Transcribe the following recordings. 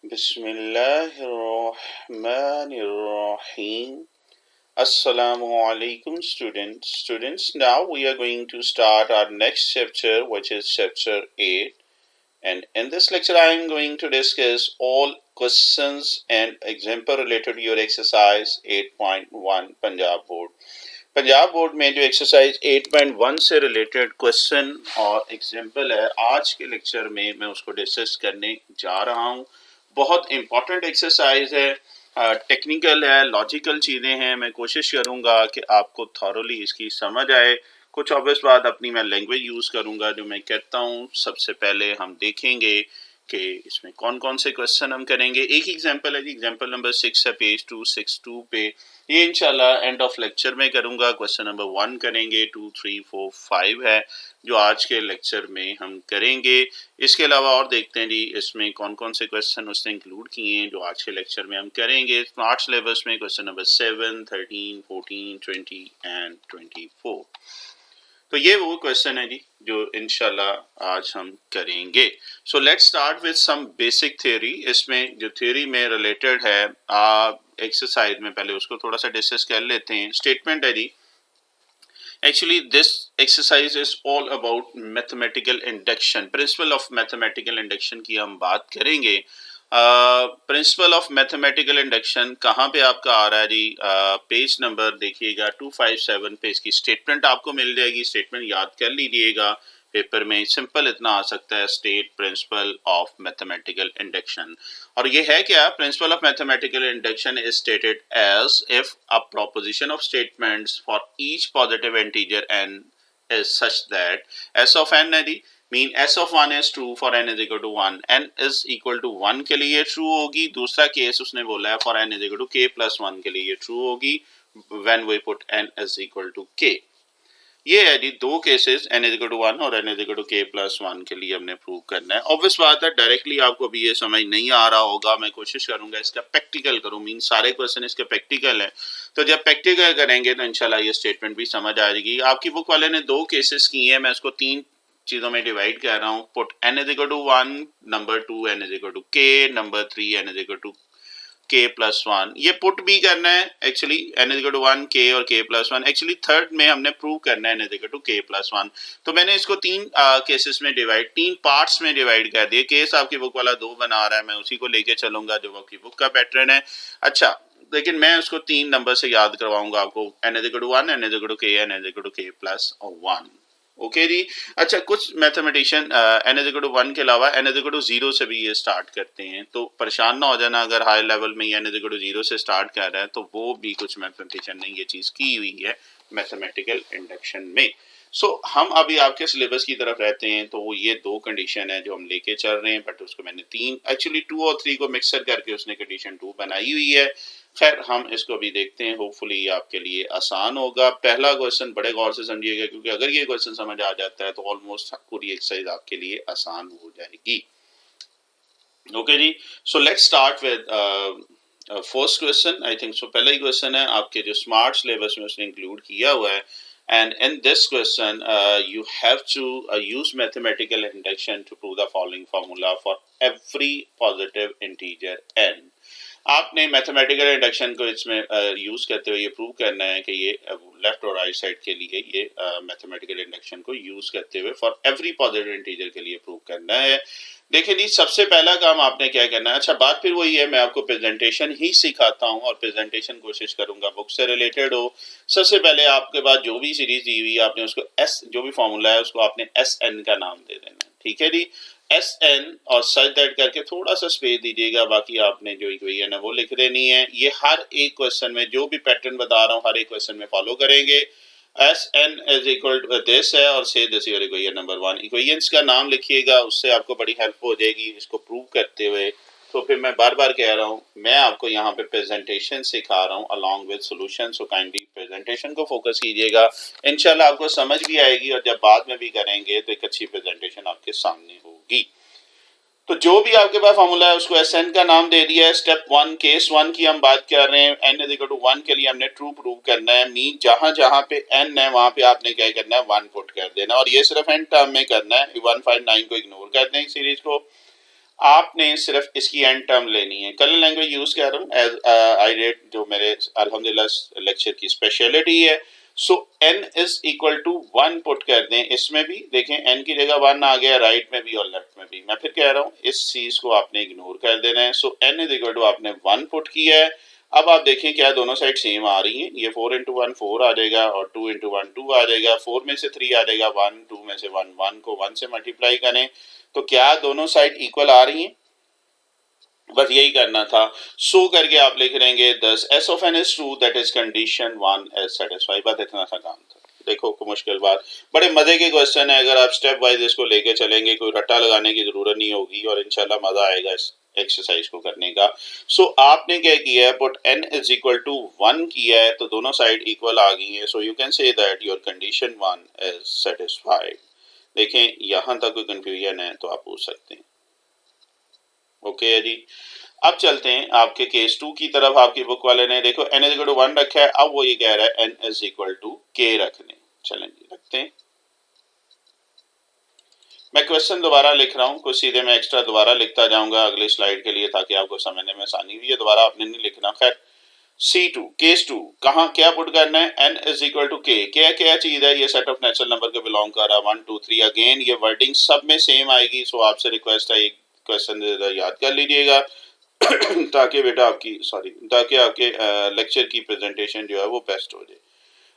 Bismillahirrahmanirrahim. Assalamu alaikum students. Now we are going to start our next chapter, which is chapter 8. And in this lecture, I am going to discuss all questions and example related to your exercise 8.1 Punjab Board. Punjab board में जो exercise 8.1 से related question और example है, आज के lecture में मैं उसको डिस्कस करने जा रहा हूँ। बहुत इंपॉर्टेंट एक्सरसाइज है, टेक्निकल है, लॉजिकल चीज़ें हैं। मैं कोशिश करूँगा कि आपको थॉरली इसकी समझ आए। कुछ ऑब्वियस बात अपनी मैं लैंग्वेज यूज़ करूँगा जो मैं कहता हूँ। सबसे पहले हम देखेंगे कि इसमें कौन कौन से क्वेश्चन हम करेंगे। एक एग्जांपल है जी, एग्जांपल नंबर 6 है पेज 262 पे। ये इंशाल्लाह एंड ऑफ लेक्चर में करूँगा। क्वेश्चन नंबर 1 करेंगे, 2, 3, 4, 5 है जो आज के लेक्चर में हम करेंगे। इसके अलावा और देखते हैं जी इसमें कौन कौन से क्वेश्चन उसने इंक्लूड किए हैं जो आज के लेक्चर में हम करेंगे। स्मार्ट सिलेबस में क्वेश्चन नंबर 7, 13, 14, 20 एंड 24। तो ये वो क्वेश्चन है जी जो इंशाल्लाह आज हम करेंगे। So let's start with some basic theory. इसमें जो थ्योरी में रिलेटेड है एक्सरसाइज में पहले उसको थोड़ा सा डिस्कस कर लेते हैं। स्टेटमेंट है जी, actually this exercise is all about mathematical induction, principle of mathematical induction की हम बात करेंगे। प्रिंसिपल ऑफ मैथमेटिकल इंडक्शन कहाँ पे आपका आ रहा है जी? पेज नंबर देखिएगा 257 पे इसकी स्टेटमेंट आपको मिल जाएगी। स्टेटमेंट याद कर लीजिएगा, पेपर में सिंपल इतना आ सकता है, state principle of mathematical induction. और ये है क्या? Principle of mathematical induction is stated as if a proposition of statements for each positive integer n is such that s of n है जी, mean s of 1 is true for n is equal to 1, n is equal to 1 के लिए ये true होगी। दूसरा case उसने बोला है for n is equal to k plus 1 के लिए ये ट्रू होगी when we put n is equal to k। ये है जी दो cases, n is equal to 1 और n is equal to k plus 1 के लिए हमने प्रूव करना है। ऑब्वियस बात है डायरेक्टली आपको अभी ये समझ नहीं आ रहा होगा, मैं कोशिश करूंगा इसका प्रैक्टिकल करूं, मीन सारे क्वेश्चन इसके प्रैक्टिकल है। तो जब प्रैक्टिकल करेंगे तो इंशाल्लाह ये स्टेटमेंट भी समझ आ जाएगी। आपकी बुक वाले ने दो केसेस किए हैं, मैं इसको तीन चीजों में डिवाइड कर रहा हूँ। Put n is equal to 1, number 2 n is equal to k, number 3 n is equal to k plus 1। ये पुट भी करना है actually, n is equal to 1, k और k plus 1। एक्चुअली थर्ड में हमने प्रूव करना है n is equal to k plus 1। तो मैंने इसको तीन केसेस में डिवाइड, तीन पार्ट्स में डिवाइड कर दिए। केस आपकी बुक वाला दो बना रहा है, मैं उसी को लेके चलूंगा जो आपकी बुक का पैटर्न है। अच्छा, लेकिन मैं उसको तीन नंबर से याद करवाऊंगा आपको। n is equal to 1, n is equal to k, n is equal to k plus 1। Okay जी। अच्छा, कुछ mathematician n is equal to 1 के अलावा n is equal to 0 से भी ये स्टार्ट करते हैं, तो परेशान ना हो जाना अगर हाई लेवल में n is equal to 0 से स्टार्ट कर रहा है, तो वो भी कुछ मैथमेटिशियन ने ये चीज़ की हुई है मैथमेटिकल इंडक्शन में। सो हम अभी आपके सिलेबस की तरफ रहते हैं, तो वो ये दो कंडीशन है जो हम लेके चल रहे हैं, बट उसको मैंने तीन, एक्चुअली 2 और 3 को मिक्सर करके उसने कंडीशन 2 बनाई हुई है। खैर हम इसको भी देखते हैं, होपफुली ये आपके लिए आसान होगा। पहला क्वेश्चन बड़े गौर से समझिएगा, क्योंकि अगर ये क्वेश्चन समझ आ जाता है तो ऑलमोस्ट पूरी एक्सरसाइज आपके लिए आसान हो जाएगी। ओके जी, so let's start with first question. I think so पहला ही क्वेश्चन है आपके जो स्मार्ट सिलेबस में उसने इंक्लूड किया हुआ है। And in this question, you have to use mathematical induction to prove the following formula for every positive integer n। आपने मैथमेटिकल इंडक्शन को इसमें यूज करते हुए ये प्रूव करना है कि ये लेफ्ट और राइट साइड के लिए ये मैथमेटिकल इंडक्शन को यूज करते हुए फॉर एवरी पॉजिटिव इंटीजर के लिए प्रूव करना है। देखिए जी, सबसे पहला काम आपने क्या करना है। अच्छा, बात फिर वही है, मैं आपको प्रेजेंटेशन ही सिखाता हूँ और प्रेजेंटेशन कोशिश करूंगा बुक से रिलेटेड हो। सबसे पहले आपके पास जो भी सीरीज दी हुई है आपने उसको एस, जो भी फॉर्मूला है उसको आपने एस एन का नाम दे देना है, ठीक है जी। एस एन और सच दैट करके थोड़ा सा स्पेस दीजिएगा, बाकी आपने जो इक्वेशन है वो लिख देनी है। ये हर एक क्वेश्चन में जो भी पैटर्न बता रहा हूँ हर एक क्वेश्चन में फॉलो करेंगे। S N is equal to this है और say this your equation number 1। Equations का नाम लिखिएगा, उससे आपको बड़ी हेल्प हो जाएगी इसको प्रूव करते हुए। तो फिर मैं बार बार कह रहा हूँ, मैं आपको यहाँ पे प्रेजेंटेशन सिखा रहा हूँ along with solution, so kindly presentation को फोकस कीजिएगा, इंशाल्लाह आपको समझ भी आएगी और जब बाद में भी करेंगे तो एक अच्छी प्रेजेंटेशन आपके सामने होगी। तो जो भी आपके पास फॉर्मूला है उसको एस एन का नाम दे दिया है। स्टेप 1 केस 1 की हम बात कर रहे हैं। n इज इक्वल टू 1 के लिए हमने ट्रू प्रूव करना है, मीन जहां जहां पे n है वहां पे आपने क्या करना है 1 पुट कर देना, और ये सिर्फ n टर्म में करना है। 159 को इग्नोर कर दें सीरीज को। आपने सिर्फ इसकी एंड टर्म लेनी है। कलर लैंग्वेज यूज कर रहा हूँ एज आई रेट, जो मेरे अल्हम्दुलिल्लाह लेक्चर की स्पेशलिटी है। So n is equal to 1 put कर दें। इसमें भी देखें n की जगह 1 आ गया, राइट में भी और लेफ्ट में भी। मैं फिर कह रहा हूँ इस चीज को आपने इग्नोर कर देना है। So n is equal to आपने 1 पुट किया है। अब आप देखें क्या दोनों साइड सेम आ रही हैं। ये 4 इंटू 1 4 आ जाएगा और 2 इंटू 1 2 आ जाएगा। 4 में से 3 आ जाएगा 1, 2 में से 1 1 को 1 से मल्टीप्लाई करें तो क्या दोनों साइड इक्वल आ रही हैं। बस यही करना था। सो करके आप लिख लेंगे thus S of N is true that is condition 1 as satisfy. बस इतना सा काम था। देखो कोई मुश्किल बात, बड़े मजे के क्वेश्चन है। अगर आप स्टेप वाइज इसको लेके चलेंगे कोई रट्टा लगाने की जरूरत नहीं होगी और इंशाल्लाह मजा आएगा इस एक्सरसाइज को करने का। सो आपने क्या किया है, put n is equal to 1 किया है तो दोनों साइड इक्वल आ गई है। सो you can say that your condition 1 is satisfied. देखें यहां तक कोई कंफ्यूजन है तो आप पूछ सकते हैं। ओके है जी। अब चलते हैं आपके केस 2 की तरफ। आपकी बुक वाले ने देखो n इज इक्वल टू 1 रखा है। अब वो ये कह रहा है n is equal to k रखने। चलें जी रखते हैं। मैं क्वेश्चन दोबारा लिख रहा हूँ, कुछ सीधे मैं एक्स्ट्रा दोबारा लिखता जाऊंगा अगली स्लाइड के लिए ताकि आपको समझने में आसानी हुई है। दोबारा आपने नहीं लिखना। खैर C2 केस 2 कहाँ क्या पुट करना है, n is equal to k। क्या क्या चीज है, ये सेट ऑफ नेचुरल नंबर के बिलोंग कर रहा है 1 2 3। अगेन ये वर्डिंग सब में सेम आएगी। सो आपसे रिक्वेस्ट है एक क्वेश्चन याद कर लीजिएगा ताकि बेटा आपकी ताकि आपके लेक्चर की प्रेजेंटेशन जो है वो बेस्ट हो जाए।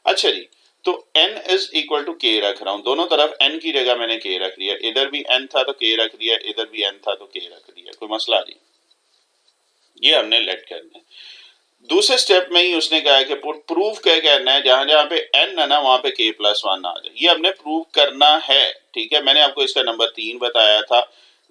अच्छा जी, तो n is equal to k रख रहा हूँ। दोनों तरफ n की जगह मैंने k रख दिया। इधर भी n था तो k रख दिया, इधर भी n था तो k रख दिया। कोई मसला नहीं, ये हमने लेट करना है। दूसरे स्टेप में ही उसने कहा है कि प्रूफ क्या करना है, जहां जहां पे n है ना वहां पे k प्लस 1 आ जाए। ये हमने प्रूव करना है। ठीक है, मैंने आपको इसका नंबर 3 बताया था।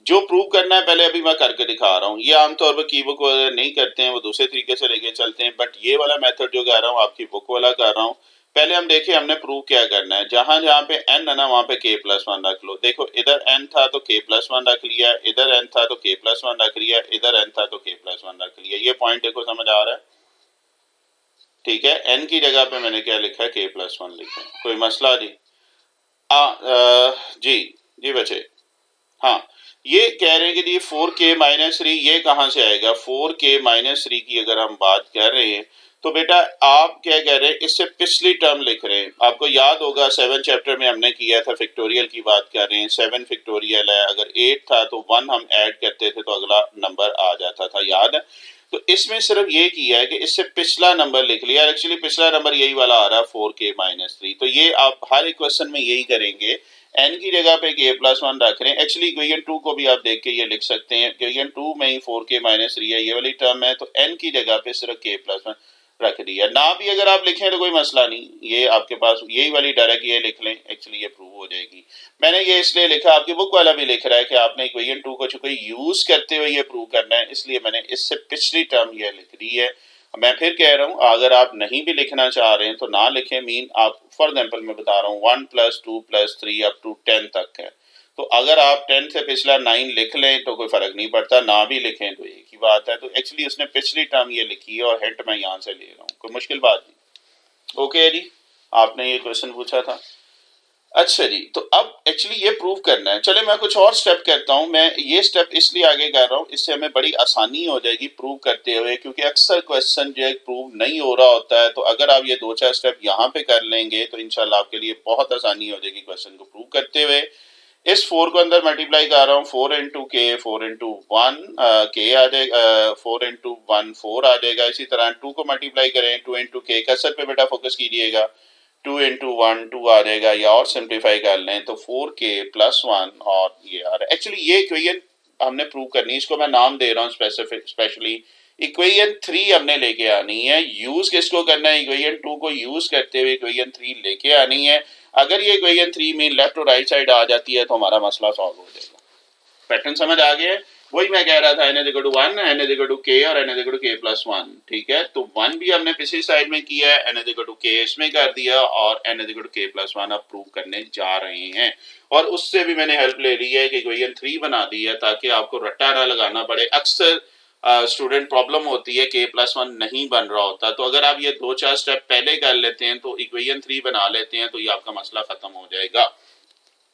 जो प्रूव करना है पहले अभी मैं करके दिखा रहा हूँ। ये आमतौर पर की बुक वगैरह नहीं करते हैं, वो दूसरे तरीके से लेके चलते हैं। बट ये वाला मेथड जो कह रहा हूँ आपकी बुक वाला कर रहा हूँ। पहले हम देखें हमने प्रूव क्या करना है। जहां जहां पे n है ना वहां पे k प्लस 1 रख लो। देखो इधर n था तो k प्लस 1 रख लिया, इधर n था तो k प्लस 1 रख लिया, इधर n था तो k प्लस 1 रख लिया। ये पॉइंट देखो समझ आ रहा है। ठीक है, n की जगह पे मैंने क्या लिखा है, k प्लस 1 लिखा है। कोई मसला जी? जी जी बच्चे, हाँ ये कह रहे हैं कि ये 4k माइनस 3 ये कहाँ से आएगा। 4k माइनस 3 की अगर हम बात कर रहे हैं तो बेटा आप क्या कह रहे हैं, इससे पिछली टर्म लिख रहे हैं। आपको याद होगा 7 चैप्टर में हमने किया था, फैक्टोरियल की बात कर रहे हैं। 7 फैक्टोरियल है, अगर 8 था तो 1 हम ऐड करते थे तो अगला नंबर आ जाता था, याद है। तो इसमें सिर्फ ये किया है कि इससे पिछला नंबर लिख लिया। एक्चुअली पिछला नंबर यही वाला आ रहा है 4k माइनस 3। तो ये आप हर एक क्वेश्चन में यही करेंगे, n की जगह पे k प्लस 1 रख रहे हैं। एक्चुअली इक्वेशन 2 को भी आप देख के ये लिख सकते हैं। इक्वेशन 2 में ही 4k माइनस 3 है, ये वाली टर्म है, तो n की जगह पे सिर्फ k प्लस 1 रख दिया। ना भी अगर आप लिखें तो कोई मसला नहीं, ये आपके पास यही वाली डायरेक्ट ये लिख लें, एक्चुअली ये प्रूव हो जाएगी। मैंने ये इसलिए लिखा, आपकी बुक वाला भी लिख रहा है कि आपने इक्वेशन 2 को चूंकि यूज करते हुए ये प्रूव करना है, इसलिए मैंने इससे पिछली टर्म ये लिख दी है। मैं फिर कह रहा हूँ अगर आप नहीं भी लिखना चाह रहे हैं तो ना लिखें। मीन आप फॉर एग्जाम्पल मैं बता रहा हूँ 1 प्लस 2 प्लस 3 अप टू 10 तक है। तो अगर आप 10 से पिछला 9 लिख लें तो कोई फर्क नहीं पड़ता, ना भी लिखें तो एक ही बात है। तो एक्चुअली उसने पिछली टर्म ये लिखी है और हिंट मैं यहाँ से ले रहा हूँ, कोई मुश्किल बात नहीं। ओके जी, आपने ये क्वेश्चन पूछा था। अच्छा जी, तो अब एक्चुअली ये प्रूव करना है। चले मैं कुछ और स्टेप करता हूँ। मैं ये स्टेप इसलिए आगे कर रहा हूँ, इससे हमें बड़ी आसानी हो जाएगी प्रूव करते हुए, क्योंकि अक्सर क्वेश्चन जो है प्रूव नहीं हो रहा होता है। तो अगर आप ये 2-4 स्टेप यहाँ पे कर लेंगे तो इंशाल्लाह आपके लिए बहुत आसानी हो जाएगी क्वेश्चन को प्रूव करते हुए। इस 4 को अंदर मल्टीप्लाई कर रहा हूँ, 4 इंटू के 4 इंटू 1 के आ जाएगा, 4 इंटू 1 4 आ जाएगा। इसी तरह 2 को मल्टीप्लाई करें, 2 इंटू के, कसर पे बेटा फोकस कीजिएगा, 2 इंटू 1 2 आ जाएगा, या और सिंप्लीफाई कर लें तो 4k प्लस 1 और ये आ रहा है। एक्चुअली ये इक्वेशन हमने प्रूव करनी है, इसको मैं नाम दे रहा हूँ स्पेशली इक्वेशन 3 हमने लेके आनी है। यूज किसको करना है, इक्वेशन 2 को यूज करते हुए इक्वेशन 3 लेके आनी है। अगर ये इक्वेशन 3 में लेफ्ट और राइट साइड आ जाती है तो हमारा मसला सॉल्व हो जाएगा। पैटर्न समझ आ गया है? वही मैं कह रहा था, n equal to 1, n equal to k और n equal to k plus 1। ठीक है, तो 1 भी हमने पिछली साइड में किया है, n इक्वल टू k इसमें कर दिया और n equal to k plus 1 अब प्रूव करने जा रहे हैं। और उससे भी मैंने हेल्प ले ली है कि इक्वेशन 3 बना दी है ताकि आपको रट्टा ना लगाना पड़े। अक्सर स्टूडेंट प्रॉब्लम होती है k प्लस 1 नहीं बन रहा होता। तो अगर आप ये 2-4 स्टेप पहले कर लेते हैं तो इक्वेशन 3 बना लेते हैं तो ये आपका मसला खत्म हो जाएगा।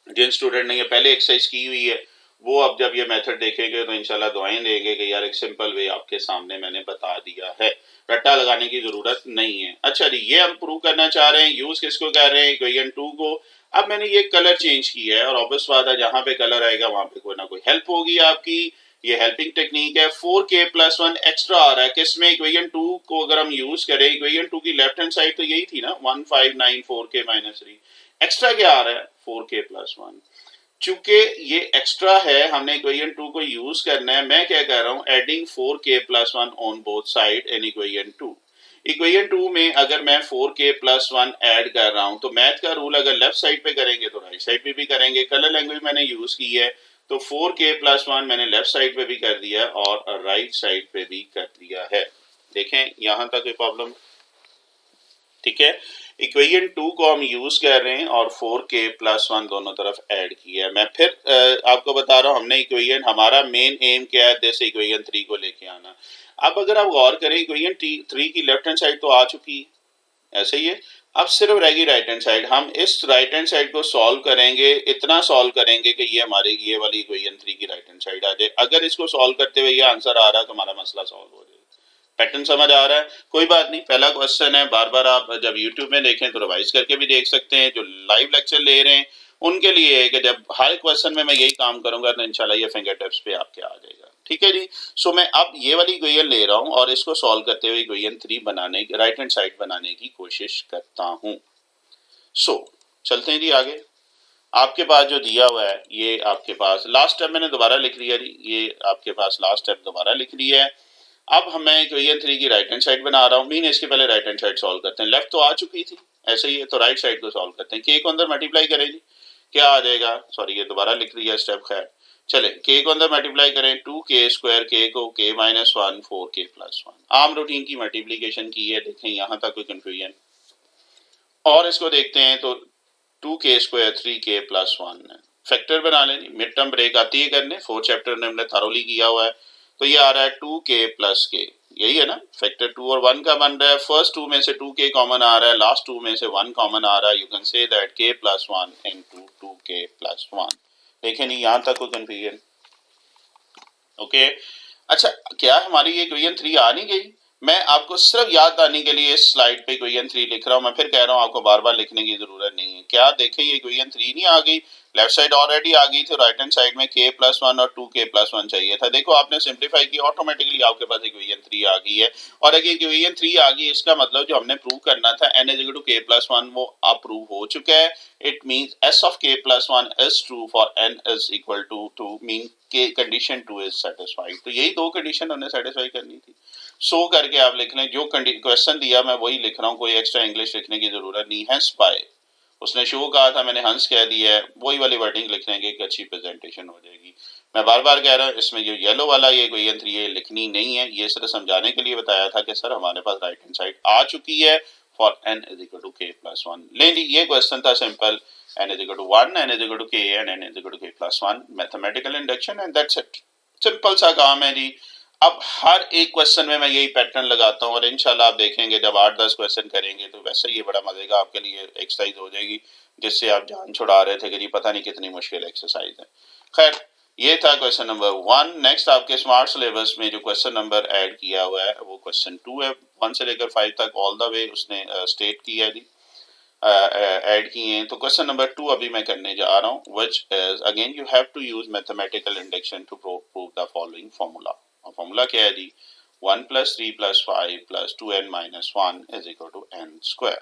जिन स्टूडेंट ने ये पहले एक्सरसाइज की हुई है वो अब जब ये मेथड देखेंगे तो इंशाल्लाह दुआएं देंगे कि यार एक सिंपल वे आपके सामने मैंने बता दिया है, रट्टा लगाने की जरूरत नहीं है। अच्छा जी, ये हम प्रूव करना चाह रहे हैं, यूज किसको कर रहे हैं, इक्वेशन 2 को। अब मैंने ये कलर चेंज किया है और ऑब्वियस बात है जहां पे कलर आएगा वहां पे कोई ना कोई हेल्प होगी आपकी। ये हेल्पिंग टेक्निक है। 4k+1 एक्स्ट्रा आ रहा है किसमें, इक्वेशन 2 को अगर हम यूज करें, इक्वेशन 2 की लेफ्ट हैंड साइड तो यही थी ना 1594k-3, एक्स्ट्रा क्या आ रहा है 4k+1। चूंकि ये एक्स्ट्रा है, हमने इक्वेशन 2 को यूज करना है, मैं क्या कर रहा हूं, adding 4k+1 on both side in equation 2। Equation 2 में अगर मैं 4k+1 ऐड कर रहा हूं तो मैथ का रूल अगर लेफ्ट साइड पे करेंगे तो राइट साइड पे भी करेंगे। कलर लैंग्वेज मैंने यूज की है तो 4k+1 मैंने लेफ्ट साइड पे भी कर दिया और राइट साइड पे भी कर दिया है। देखें यहां तक कोई प्रॉब्लम, ठीक है। इक्वेशन 2 को हम यूज कर रहे हैं और 4k+1 दोनों तरफ ऐड किया है। मैं फिर आपको बता रहा हूं, हमने इक्वेशन, हमारा मेन एम क्या है, जैसे इक्वेशन 3 को लेके आना। अब अगर आप गौर करें, इक्वेशन 3 की लेफ्ट हैंड साइड तो आ चुकी है, ऐसे ही है। अब सिर्फ रहेगी राइट हैंड साइड। हम इस राइट हैंड साइड को सॉल्व करेंगे, इतना सॉल्व करेंगे कि ये हमारी ये वाली इक्वेशन 3 की राइट हैंड साइड आ जाए। अगर इसको सॉल्व करते हुए ये आंसर आ रहा है तो हमारा मसला सॉल्व हो जाएगा। पैटर्न समझ आ रहा है? कोई बात नहीं, पहला क्वेश्चन है, बार बार आप जब यूट्यूब में देखें तो रिवाइज करके भी देख सकते हैं। जो लाइव लेक्चर ले रहे हैं उनके लिए है कि जब हर क्वेश्चन में मैं यही काम करूंगा तो इंशाल्लाह ये फिंगर टिप्स पे आपके आ जाएगा, ठीक है जी। सो मैं अब ये वाली इक्वेशन ले रहा हूं और इसको सॉल्व करते हुए इक्वेशन 3 बनाने की, राइट हैंड साइड बनाने की कोशिश करता हूं। सो चलते हैं जी आगे। आपके पास जो दिया हुआ है ये आपके पास लास्ट स्टेप मैंने दोबारा लिख लिया जी, ये आपके पास लास्ट स्टेप दोबारा लिख लिया है। अब हमें इक्वेशन 3 की राइट हैंड साइड बना रहा हूं, मीन इसके पहले राइट हैंड साइड सॉल्व करते हैं। लेफ्ट तो आ चुकी थी, ऐसे ही है, तो राइट साइड को सॉल्व करते हैं। के को अंदर मल्टीप्लाई करें जी, क्या आ जाएगा, सॉरी ये दोबारा लिख दिया स्टेप, खैर चले। के को अंदर मल्टीप्लाई करें, 2k², के को k-1 4k+1, आम रूटीन की मल्टीप्लीकेशन की है। देखें यहां तक कोई कंफ्यूजन, और इसको देखते हैं तो 2k² 3k+1 है। फैक्टर बना लें, मिड टर्म ब्रेक आती है करने, 4 चैप्टर ने हमने थॉरोली किया हुआ है। तो ये आ रहा है 2k+k, यही है ना, फैक्टर 2 और 1 का बन रहा है। फर्स्ट 2 में से 2k कॉमन आ रहा है, लास्ट 2 में से 1 कॉमन आ रहा है। You can say that k+1 into 2k+1। देखें नहीं यहां तक कोई कंफ्यूजन, ओके। अच्छा, क्या हमारी ये इक्वेशन 3 आ नहीं गई? मैं आपको सिर्फ याद आने के लिए इस स्लाइड पे इक्वेशन 3 लिख रहा हूं। मैं फिर कह रहा हूं आपको बार बार लिखने की जरूरत नहीं है। क्या देखें ये इक्वेशन 3 नहीं आ गई, लेफ्ट साइड ऑलरेडी आ गई थी, राइट हैंड साइड में k+1 और 2k+1 चाहिए था। देखो आपने सिंप्लीफाई किया, ऑटोमेटिकली आपके पास इक्वेशन 3 आ गई है। और अगर इक्वेशन 3 आ गई, इसका मतलब जो हमने प्रूव करना था n=k+1 वो अब प्रूव हो चुका है। It means s of k+1 is true for n is equal to 2, mean के कंडीशन 2 इज सेटिस्फाइड। तो यही दो कंडीशन हमने सेटिस्फाई करनी थी। सो करके आप लिख लें, जो क्वेश्चन दिया मैं वही लिख रहा हूँ, कोई एक्स्ट्रा इंग्लिश लिखने की जरूरत नहीं है। बाय, उसने शो कहा था, मैंने हंस कह दिया है, वही वाली वर्डिंग लिख लेंगे, एक अच्छी प्रेजेंटेशन हो जाएगी। मैं बार बार कह रहा हूँ, इसमें जो येलो वाला ये इक्वेशन 3 ये लिखनी नहीं है, ये सिर्फ समझाने के लिए बताया था कि सर हमारे पास राइट हैंड साइड आ चुकी है फॉर n=k+1। ले ली, ये क्वेश्चन था simple, n=1, n=k and n=k+1, mathematical induction, and that's it. Simple सा काम है जी। अब हर एक क्वेश्चन में मैं यही पैटर्न लगाता हूँ और इंशाल्लाह आप देखेंगे जब 8-10 क्वेश्चन करेंगे तो वैसे ये बड़ा मजे का आपके लिए एक्सरसाइज हो जाएगी, जिससे आप जान छुड़ा रहे थे कि जी पता नहीं कितनी मुश्किल एक्सरसाइज है। खैर ये था क्वेश्चन नंबर 1। नेक्स्ट आपके स्मार्ट सिलेबस में जो क्वेश्चन नंबर ऐड किया हुआ है वो क्वेश्चन 2 है। 1 से लेकर 5 तक ऑल द वे उसने स्टेट किया जी, ऐड किए हैं। तो क्वेश्चन नंबर 2 अभी मैं करने जा रहा हूँ, which is again you have to use mathematical induction to prove the following formula. और फॉर्मूला क्या है जी, 1 + 3 + 5 + 2n-1 = n²।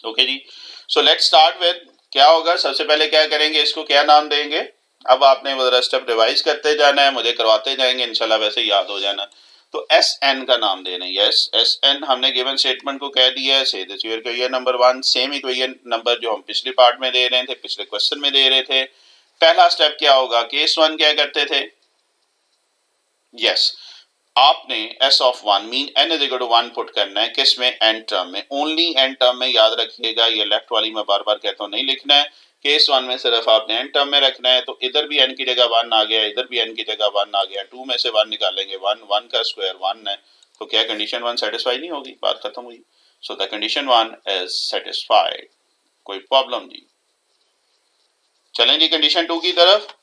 ओके जी, सो लेट्स स्टार्ट विद, क्या होगा सबसे पहले क्या करेंगे, इसको क्या नाम देंगे। अब आपने वो स्टेप रिवाइज करते जाना है, मुझे करवाते जाएंगे, इंशाल्लाह वैसे याद हो जाना। तो Sn का नाम देना है। यस, Sn हमने गिवन स्टेटमेंट को कह दिया है, say this your equation number 1, same equation number जो हम पिछले पार्ट में दे रहे थे, पिछले क्वेश्चन में दे रहे थे। पहला स्टेप क्या होगा, केस 1 क्या करते थे, यस आपने s of 1 mean n=1 put करना है, किसमें, n टर्म में, ओनली n टर्म में। याद रखिएगा ये लेफ्ट वाली मैं बार बार कहता हूँ नहीं लिखना है, केस 1 में सिर्फ आपने n टर्म में रखना है। तो इधर भी n की जगह 1 आ गया, इधर भी n की जगह 1 आ गया, 2 में से 1 निकालेंगे, 1 का स्क्वायर 1 है, तो क्या कंडीशन 1 सेटिस्फाई नहीं होगी, बात खत्म हुई। So the condition 1 is satisfied. कोई प्रॉब्लम नहीं, चलें जी कंडीशन 2 की तरफ।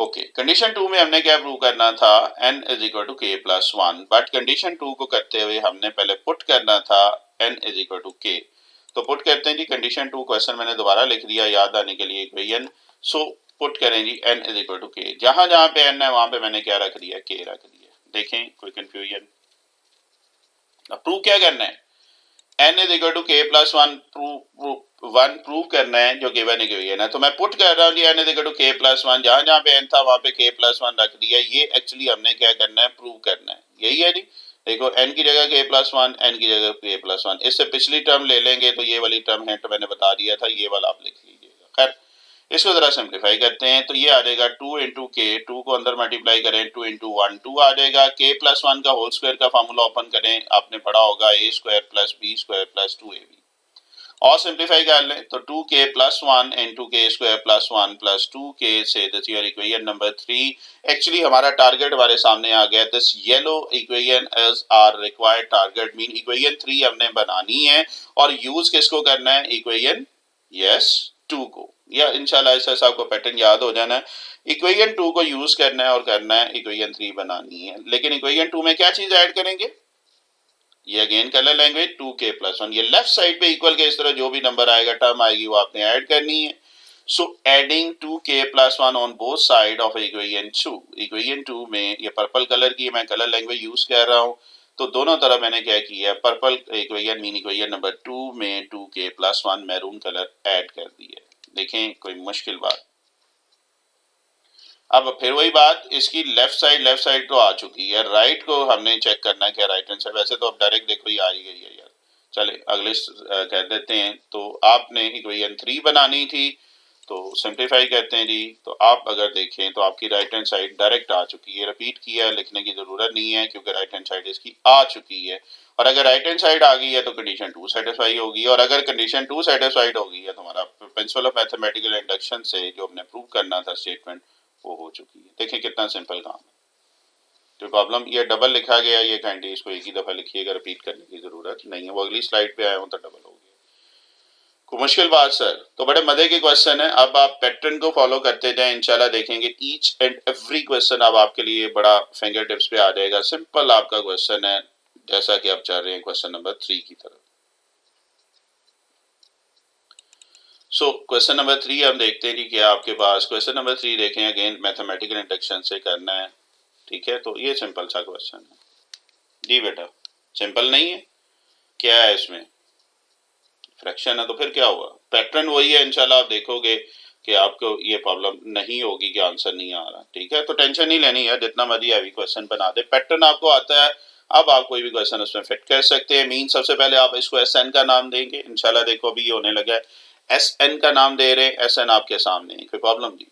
ओके, कंडीशन 2 में हमने क्या प्रूव करना था, n is equal to k plus 1, but condition 2 को करते हुए हमने पहले पुट करना था n is equal to k। तो पुट करते हैं जी, कंडीशन 2 क्वेश्चन मैंने दोबारा लिख दिया याद आने के लिए इक्वेशन। सो पुट करें जी n is equal to k, जहां जहां पे n है वहां पे मैंने क्या रख दिया, k रख दिया। देखें कोई कंफ्यूजन? अब प्रूव क्या करना है, n is equal to k plus 1 prove करना है जो गिवन इक्वेशन है। तो मैं पुट कर रहा हूँ जी n is equal to k plus 1, जहां जहां पे n था वहां पे k प्लस 1 रख दिया। ये एक्चुअली हमने क्या करना है, प्रूव करना है, यही है जी। देखो n की जगह k प्लस 1, n की जगह k प्लस 1, इससे पिछली टर्म ले लेंगे तो ये वाली टर्म है, तो मैंने बता दिया था, ये वाला आप लिख लीजिएगा। खैर इसको जरा सिंप्लीफाई करते हैं तो ये आ जाएगा 2 इंटू के, 2 को अंदर मल्टीप्लाई करें 2 इंटू 1, 2 आ जाएगा। k प्लस 1 का होल स्क्वायर का फार्मूला ओपन करें, आपने पढ़ा होगा a square plus b square plus 2ab, और सिंप्लीफाई कर लें तो 2k plus 1 into K square plus 1 plus 2k say this your equation number 3। Actually हमारा टारगेट हमारे सामने आ गया, this yellow equation is our required target, mean equation 3 हमने बनानी है और यूज किसको करना है, इक्वेशन यस 2 को, या इंशाल्लाह ऐसा आपको पैटर्न याद हो जाना है। इक्वेशन 2 को यूज करना है और करना है इक्वेशन 3 बनानी है, लेकिन इक्वेशन 2 में क्या चीज ऐड करेंगे, ये again colour language 2k plus 1, ये लेफ्ट साइड पे इक्वल के इस तरह जो भी नंबर आएगा टर्म आएगी वो आपने ऐड करनी है। So adding 2k plus 1 on both side of equation 2, equation 2 में ये पर्पल कलर की मैं कलर लैंग्वेज यूज कर रहा हूँ, तो दोनों तरफ मैंने क्या किया, purple equation mean equation number 2 में 2k plus 1 maroon colour add कर दिए। देखें कोई मुश्किल बात? अब फिर वही बात, इसकी लेफ्ट साइड तो आ चुकी है, राइट को हमने चेक करना है क्या राइट हैंड साइड, वैसे तो अब डायरेक्ट देखो ये आ ही गई है यार। चले अगले कह देते हैं, तो आपने इक्वेशन 3 बनानी थी, तो सिंप्लीफाई करते हैं जी। तो आप अगर देखें तो आपकी राइट हैंड साइड डायरेक्ट आ चुकी है, रिपीट किया लिखने की जरूरत नहीं है क्योंकि राइट हैंड साइड इसकी आ चुकी है। और अगर राइट हैंड साइड आ गई है तो कंडीशन 2 सेटिस्फाई होगी, और अगर कंडीशन 2 सेटिस्फाइड होगी है तो हमारा प्रिंसिपल ऑफ मैथमेटिकल इंडक्शन से जो हमने प्रूव करना था स्टेटमेंट वो हो चुकी है। देखिए कितना सिंपल काम है। तो प्रॉब्लम ये डबल लिखा गया, ये काइंडली इसको एक ही दफा लिखिएगा, रिपीट करने की जरूरत नहीं है, वो अगली स्लाइड पे आया हूं तो डबल हो गया। कोई मुश्किल बात सर? तो बड़े मजे के क्वेश्चन है, अब आप पैटर्न को फॉलो करते जाएं, इंशाल्लाह देखेंगे ईच एंड एवरी क्वेश्चन अब आपके लिए बड़ा फिंगर टिप्स पे आ जाएगा। सिंपल आपका क्वेश्चन है, जैसा कि आप चल रहे हैं क्वेश्चन नंबर 3 की तरफ। सो क्वेश्चन नंबर 3 हम देखते हैं कि क्या आपके पास, क्वेश्चन नंबर 3 देखें, अगेन मैथमेटिकल इंडक्शन से करना है, ठीक है। तो ये सिंपल सा क्वेश्चन है जी बेटा, सिंपल नहीं है, क्या है इसमें, फ्रैक्शन है, तो फिर क्या हुआ, पैटर्न वही है, इंशाल्लाह आप देखोगे कि आपको ये प्रॉब्लम नहीं होगी कि आंसर नहीं आ रहा, ठीक है। तो टेंशन नहीं लेनी है, जितना मर्जी हैवी क्वेश्चन बना दे, पैटर्न आपको आता है, अब आप कोई भी क्वेश्चन उसमें फिट कर सकते हैं। मीन सबसे पहले आप इसको एस एन का नाम देंगे, इंशाल्लाह देखो अभी ये होने लगा है, एस एन का नाम दे रहे हैं, एस एन आपके सामने है, कोई प्रॉब्लम नहीं,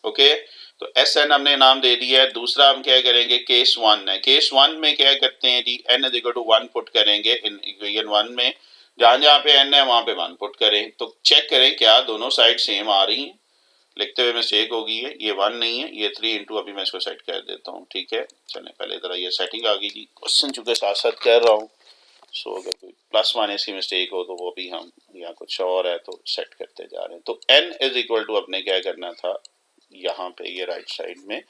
ओके। तो एस एन हमने नाम दे दिया है। दूसरा हम क्या करेंगे, केस 1 है, केस 1 में क्या करते हैं जी, n is equal to 1 put करेंगे इन इक्वेशन 1 में, जहां जहां पे एन है वहां पे 1 पुट करें, तो चेक करें क्या दोनों साइड सेम आ रही हैं। लिखते हुए मिस्टेक होगी है, ये 1 नहीं है, ये 3 इंटू, अभी मैं इसको सेट कर देता हूँ, ठीक है। चलें पहले जरा ये सेटिंग आ गई जी, क्वेश्चन चूंकि साथ साथ कर रहा हूँ, सो अगर कोई प्लस माइनस की मिस्टेक हो तो वो भी हम, या कुछ और है तो सेट करते जा रहे हैं। तो n इज इक्वल टू अपने क्या करना था, यहाँ पे ये राइट साइड में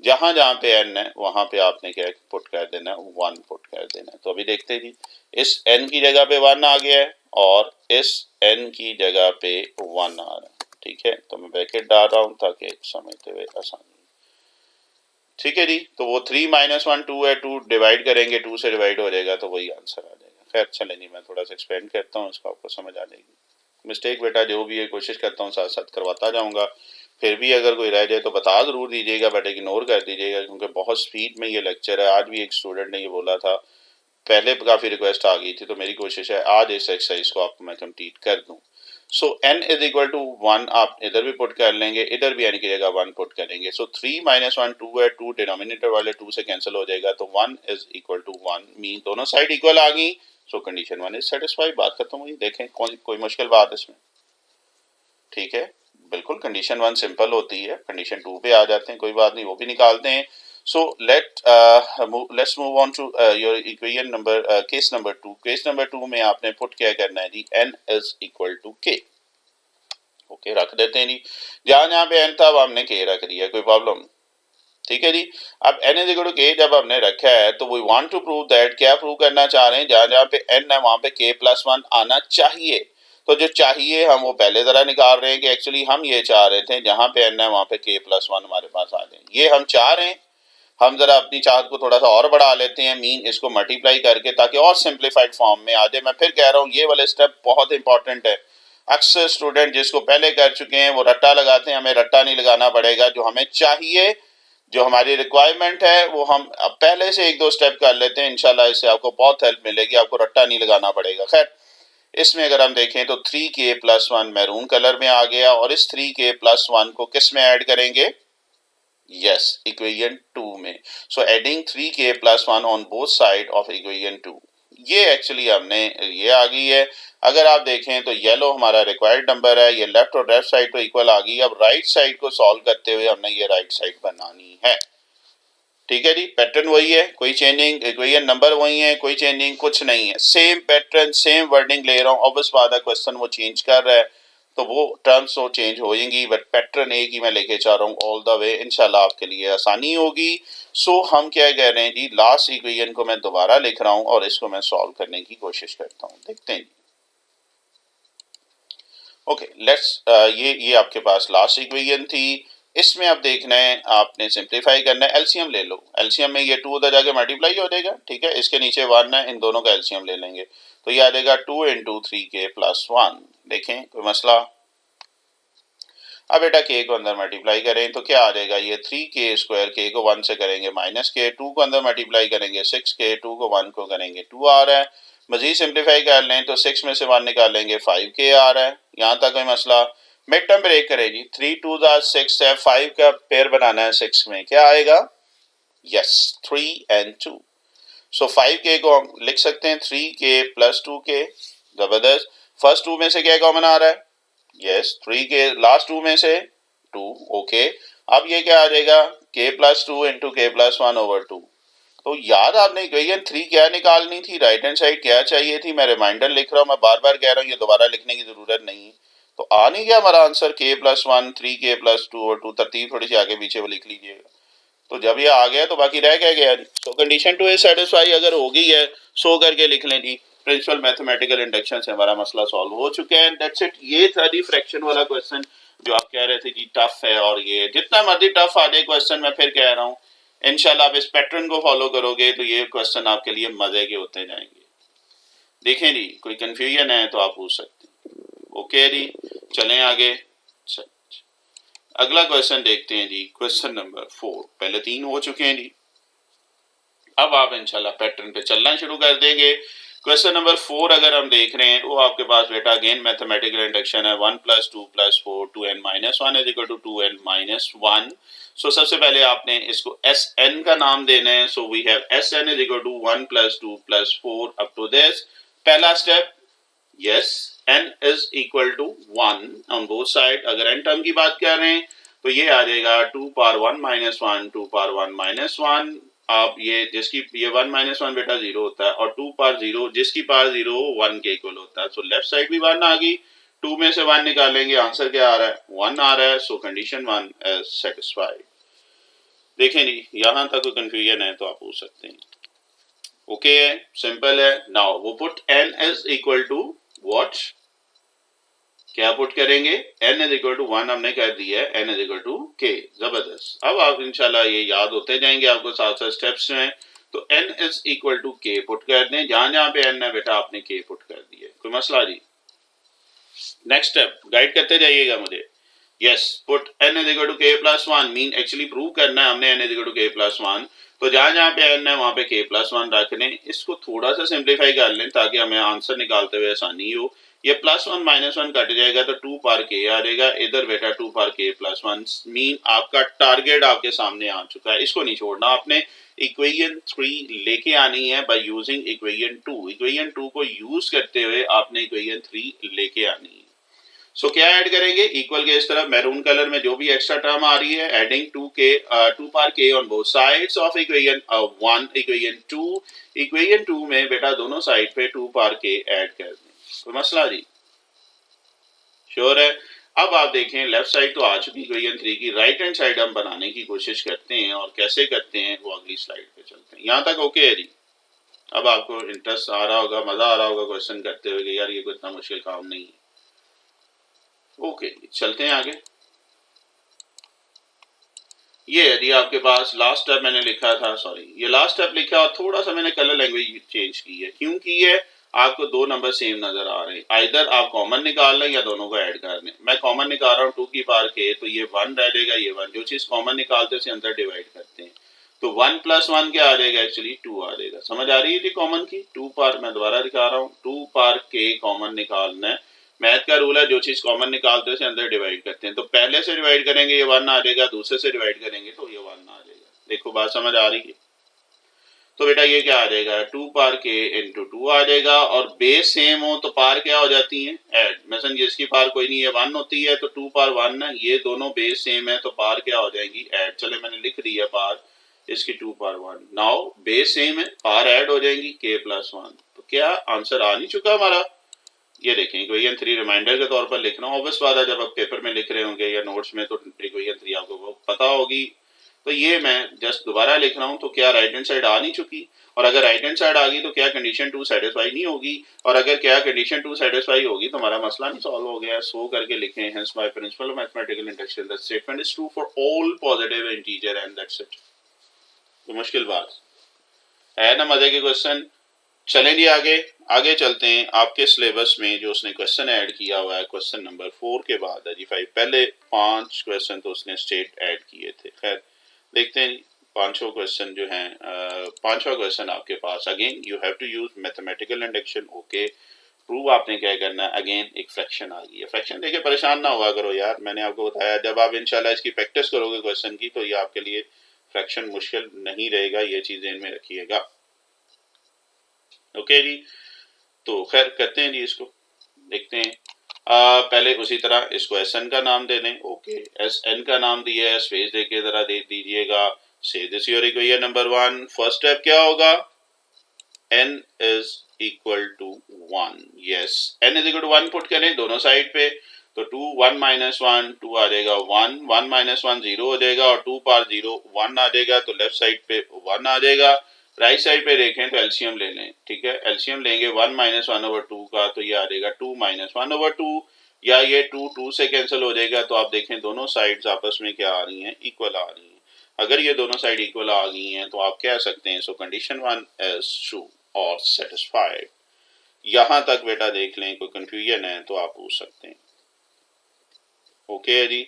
जहां जहां पे n है वहां पे आपने क्या पुट कर देना है, 1 पुट कर देना है। तो अभी देखते हैं जी, इस n की जगह पे 1 आ गया है और इस n की जगह पे 1 आ रहा है, ठीक है। तो मैं ब्रैकेट डाल रहा हूं ताकि समझते हुए आसानी, ठीक है जी। तो वो 3 माइनस 1 2 है, 2 डिवाइड करेंगे, 2 से डिवाइड हो जाएगा तो वही आंसर आ जाएगा। खैर चले नहीं, मैं थोड़ा सा एक्सपेंड करता हूँ, इसको आपको समझ आ जाएगी। मिस्टेक बेटा जो भी है कोशिश करता हूँ साथ साथ करवाता जाऊंगा, फिर भी अगर कोई रह जाए तो बता जरूर दीजिएगा, बट इग्नोर कर दीजिएगा क्योंकि बहुत स्पीड में ये लेक्चर है। आज भी एक स्टूडेंट ने ये बोला था, पहले काफी रिक्वेस्ट आ गई थी, तो मेरी कोशिश है आज इस एक्सरसाइज को आपको मैं कंप्लीट कर दूं। सो n इज इक्वल टू 1 आप इधर भी पुट कर लेंगे, इधर भी n की जगह 1 पुट करेंगे। सो 3 माइनस 1 2 है, 2 डिनोमिनेटर वाले 2 से कैंसिल हो जाएगा, तो 1 इज इक्वल टू 1 मीन दोनों साइड इक्वल आ गई। सो कंडीशन 1 इज सेटिस्फाइड, बात खत्म हुई। देखें कोई मुश्किल बात इसमें, ठीक है। बिल्कुल कंडीशन 1 सिंपल होती है, कंडीशन 2 पे आ जाते हैं, कोई बात नहीं, वो भी निकालते हैं। So let's move on to your equation number, case number 2। Case number 2 में आपने पुट क्या करना है जी, n is equal to k, okay, रख देते हैं जी, जहां जहां पे n था अब हमने k रख दिया, कोई प्रॉब्लम? ठीक है जी। अब n is equal to k जब हमने रखा है तो we want to prove that, क्या प्रूव करना चाह रहे हैं, जहां जहां पे n है वहां पे k प्लस 1 आना चाहिए। तो जो चाहिए हम वो पहले जरा निकाल रहे हैं कि एक्चुअली हम ये चाह रहे थे जहां पे n है वहां पे k प्लस 1 हमारे पास आ जाए, ये हम चाह रहे हैं। हम जरा अपनी चाहत को थोड़ा सा और बढ़ा लेते हैं, मीन इसको मल्टीप्लाई करके, ताकि और सिंप्लीफाइड फॉर्म में आ जाए। मैं फिर कह रहा हूँ ये वाले स्टेप बहुत इंपॉर्टेंट है। अक्सर स्टूडेंट जिसको पहले कर चुके हैं वो रट्टा लगाते हैं, हमें रट्टा नहीं लगाना पड़ेगा। जो हमें चाहिए, जो हमारी रिक्वायरमेंट है, वो हम पहले से एक दो स्टेप कर लेते हैं, इंशाल्लाह इससे आपको बहुत हेल्प मिलेगी, आपको रट्टा नहीं लगाना पड़ेगा। खैर, इसमें अगर हम देखें तो 3k प्लस 1 मैरून कलर में आ गया, और इस 3k प्लस 1 को किस में ऐड करेंगे? यस, इक्वेशन 2 में। So adding 3k plus 1 on both side of equation 2, ये एक्चुअली हमने ये आ गई है। अगर आप देखें तो येलो हमारा रिक्वायर्ड नंबर है, ये लेफ्ट और लेफ्ट साइड तो इक्वल आ गई। अब राइट साइड को सॉल्व करते हुए हमने ये राइट साइड बनानी है। ठीक है जी, पैटर्न वही है, कोई चेंजिंग, इक्वेशन नंबर वही है, कोई चेंजिंग कुछ नहीं है, सेम पैटर्न सेम वर्डिंग ले रहा हूँ। ऑब्वियस बात है क्वेश्चन वो चेंज कर रहा है तो वो टर्म्स तो चेंज होएंगी, बट पैटर्न एक ही मैं लेके चाह रहा हूँ ऑल द वे, इंशाल्लाह आपके लिए आसानी होगी। सो हम क्या कह रहे हैं जी, लास्ट इक्वेशन को मैं दोबारा लिख रहा हूँ और इसको मैं सॉल्व करने की कोशिश करता हूँ, देखते हैं। ओके, लेट्स ये आपके पास लास्ट इक्वेशन थी। इसमें अब देखना है, आपने सिंप्लीफाई करना है, एलसीएम ले लो। एलसीएम में ये 2 उधर जाके मल्टीप्लाई हो जाएगा, ठीक है, इसके नीचे 1 है, इन दोनों का एलसीएम ले लेंगे तो ये आ जाएगा 2 इंटू 3k प्लस 1। देखें कोई मसला? अब बेटा k को अंदर मल्टीप्लाई करें तो क्या आ जाएगा, ये 3k स्क्वायर, k को 1 से करेंगे माइनस k, 2 को अंदर मल्टीप्लाई करेंगे 6k, 2 को 1 को करेंगे 2 आ रहा है। मजीद सिंप्लीफाई कर लें तो 6 में से 1 निकालेंगे 5k आ रहा है। यहाँ तक कोई मसला? मिड टर्म ब्रेक करें जी, 3 2 6 है, 5 का पेयर बनाना है 6 में, क्या आएगा? Yes, 3 and 2। सो 5k को हम लिख सकते हैं 3k प्लस 2k। जबरदस्त। फर्स्ट 2 में से क्या कॉमन आ रहा है? यस, 3k, लास्ट 2 में से 2। ओके, अब ये क्या आ जाएगा, k plus 2 into k plus 1 over 2। तो याद आपने इक्वेशन 3 क्या निकालनी थी, राइट हैंड साइड क्या चाहिए थी? मैं रिमाइंडर लिख रहा हूँ, मैं बार बार कह रहा हूँ, ये दोबारा लिखने की जरूरत नहीं। तो आ नहीं गया हमारा answer k plus 1, 3k plus 2 और 2, तरतीब थोड़ी सी आगे पीछे वो लिख लीजिएगा। तो जब ये आ गया तो बाकी रह क्या गया जी? सो कंडीशन 2 इज सेटिस्फाई अगर हो गई है, सो करके लिख लें जी। प्रिंसिपल मैथमेटिकल इंडक्शन से हमारा मसला सॉल्व हो चुका है, दैट्स इट। ये था जी फ्रैक्शन वाला क्वेश्चन जो आप कह रहे थे कि टफ है, और ये जितना मर्जी टफ आ जाए क्वेश्चन, मैं फिर कह रहा हूँ इंशाल्लाह आप इस पैटर्न को फॉलो करोगे तो ये क्वेश्चन आपके लिए मजे के होते जाएंगे। देखें जी, कोई कंफ्यूजन है तो आप पूछ सकते हैं। ओके जी, चलें आगे। अगला क्वेश्चन देखते हैं जी, क्वेश्चन नंबर 4। पहले 3 हो चुके हैं जी, अब आप इंशाल्लाह पैटर्न पे चलना शुरू कर देंगे। क्वेश्चन नंबर 4 अगर हम देख रहे हैं वो आपके पास बेटा अगेन मैथमेटिकल इंडक्शन है, 1 plus 2 plus 4 2n minus 1 is equal to 2n minus 1। So सबसे पहले आपने इसको Sn का नाम देना है। So we have Sn is equal to 1 plus 2 plus 4 up to this. पहला step, yes, n is equal to 1 on both side. अगर n टर्म की बात कर रहे हैं तो ये आ जाएगा 2 पावर 1 माइनस 1, 2 पावर 1 माइनस 1। आप ये जिसकी ये 1 माइनस 1 बेटा 0 होता है, और 2 पावर 0 जिसकी पावर 0 1 के इक्वल होता है। सो लेफ्ट साइड भी 1 आ गई, 2 में से 1 निकालेंगे, आंसर क्या आ रहा है? 1 आ रहा है। सो कंडीशन 1 इज सेटिस्फाइड। देखें जी, यहां तक कोई कंफ्यूजन है तो आप पूछ सकते हैं। ओके है, सिंपल है। नाउ वो put n is equal to what, क्या पुट करेंगे? n इज इक्वल टू 1 हमने कर दिया है, n is equal to k। जबरदस्त। अब आप इंशाल्लाह ये याद होते जाएंगे आपको साथ साथ स्टेप्स में। तो n is equal to k put कर दें, जहां जहां पे n है बेटा आपने k पुट कर दिया। कोई मसला जी? नेक्स्ट स्टेप गाइड करते जाइएगा मुझे। Yes, put n is equal to k plus 1, mean actually prove करना है हमने n is equal to k plus 1। तो जहां जहां पे n है वहां पे k प्लस 1 रख लें। इसको थोड़ा सा सिंप्लीफाई कर लें ताकि हमें आंसर निकालते हुए आसानी हो। ये प्लस 1 माइनस 1 कट जाएगा तो 2 पार k आ जाएगा, इधर बेटा 2 पार k प्लस 1, मीन आपका टारगेट आपके सामने आ चुका है। इसको नहीं छोड़ना आपने, इक्वेशन 3 लेके आनी है बाय यूजिंग इक्वेशन 2। इक्वेशन 2 को यूज करते हुए आपने इक्वेशन 3 लेके आनी है। सो क्या ऐड करेंगे? इक्वल के इस तरफ मैरून कलर में जो भी एक्स्ट्रा टर्म आ रही है, adding 2 par k on both sides of equation 1 equation 2। Equation 2 में बेटा दोनों साइड पे 2 पार k ऐड कर दें। कोई मसला जी? श्योर है? अब आप देखें लेफ्ट साइड तो आ चुकी इक्वेशन 3 की, राइट हैंड साइड हम बनाने की कोशिश करते हैं और कैसे करते हैं वो अगली स्लाइड पे चलते हैं। यहाँ तक ओके है जी? अब आपको इंटरेस्ट आ रहा होगा, मजा आ रहा होगा क्वेश्चन करते हुए कि यार ये कोई इतना मुश्किल काम नहीं है। ओके चलते हैं आगे। ये यदि आपके पास लास्ट स्टेप मैंने लिखा था, सॉरी ये लास्ट स्टेप लिखा और थोड़ा सा मैंने कलर लैंग्वेज चेंज की है। क्यों की है? आपको दो नंबर सेम नजर आ रहे हैं, आइदर आप कॉमन निकाल लें या दोनों को ऐड कर लें। मैं कॉमन निकाल रहा हूँ 2 की पावर के, तो ये 1 रह जाएगा, ये 1, जो चीज कॉमन निकालते हैं उसे अंदर डिवाइड करते हैं, तो 1 + 1 क्या आ जाएगा? एक्चुअली 2 आ जाएगा। समझ आ रही है जी कॉमन की? 2 पावर, मैं दोबारा दिखा रहा हूँ, 2 पावर के कॉमन निकालना है। मैथ का रूल है जो चीज कॉमन निकालते हैं उसे अंदर डिवाइड करते हैं, तो पहले से डिवाइड करेंगे ये 1 आ जाएगा, दूसरे से डिवाइड करेंगे तो ये 1 आ जाएगा। देखो बात समझ आ रही है? तो बेटा ये क्या आ जाएगा? 2 पावर के इंटू 2 आ जाएगा, और बेस सेम हो तो पावर क्या हो जाती है? ऐड। मैं इसकी पावर कोई नहीं है, 1 होती है, तो 2 पावर 1 ना, ये दोनों बेस सेम है तो पावर क्या हो जाएगी? ऐड। चले मैंने लिख दी है पावर इसकी 2 पावर 1। नाउ बेस सेम है, पावर ऐड हो जाएंगी k + 1। तो क्या आंसर आ नहीं चुका हमारा? ये देखें इक्वेशन 3 रिमाइंडर के तौर पर लिखना, ऑब्वियस बात है जब आप पेपर में लिख रहे होंगे या नोट्स में तो इक्वेशन 3 आपको पता होगी। तो ये मैं जस्ट दोबारा लिख रहा हूँ। तो क्या राइट हैंड साइड आ नहीं चुकी? और अगर राइट हैंड साइड आ गई तो क्या कंडीशन 2 सेटिस्फाई नहीं होगी? और अगर क्या कंडीशन 2 सेटिस्फाई होगी तो हमारा मसला नहीं सॉल्व हो गया। सो करके लिखें, hence by principle of mathematical induction the statement is true for all positive integer and that's it. तो मुश्किल बात है ना? मजे के क्वेश्चन। चलें जी आगे। आगे चलते हैं। आपके सिलेबस में जो उसने क्वेश्चन ऐड किया हुआ है क्वेश्चन नंबर 4 के बाद है जी 5। पहले 5 क्वेश्चन तो उसने स्टेट ऐड किए थे। खैर देखते हैं 5 क्वेश्चन जो हैं। 5वां क्वेश्चन आपके पास, again you have to use mathematical induction. Okay, prove आपने क्या करना है? अगेन एक फ्रैक्शन आ गई है। फ्रैक्शन देके परेशान ना हुआ करो यार, मैंने आपको बताया जब आप इंशाल्लाह इसकी प्रैक्टिस करोगे क्वेश्चन की तो ये आपके लिए फ्रैक्शन मुश्किल नहीं रहेगा, ये चीजें इनमें रखिएगा। ओके जी, तो खैर करते हैं जी, इसको देखते हैं। पहले उसी तरह इसको Sn का नाम दे दें। ओके, Sn का नाम दिया है, स्पेस देके जरा दे दीजिएगा। से this your equation number 1। First step क्या होगा? n is equal to 1। Yes, n is equal to 1 put करें दोनों साइड पे, तो 2 1 - 1 2 आ जाएगा, 1 1 - 1 0 हो जाएगा, और 2 पावर 0 1 आ जाएगा, तो लेफ्ट साइड पे 1 आ जाएगा। राइट साइड पे देखें तो एलसीएम ले लें। ठीक है, एलसीएम लेंगे 1 - 1/2 का, तो ये आ जाएगा 2 - 1/2, या ये 2 2 से कैंसिल हो जाएगा। तो आप देखें दोनों साइड्स आपस में क्या आ रही हैं? इक्वल आ रही हैं। अगर ये दोनों साइड इक्वल आ गई हैं तो आप कह सकते हैं सो कंडीशन 1 इज ट्रू और सेटिस्फाइड। यहां तक बेटा देख लें, कोई कंफ्यूजन है तो आप पूछ सकते हैं। ओके है जी,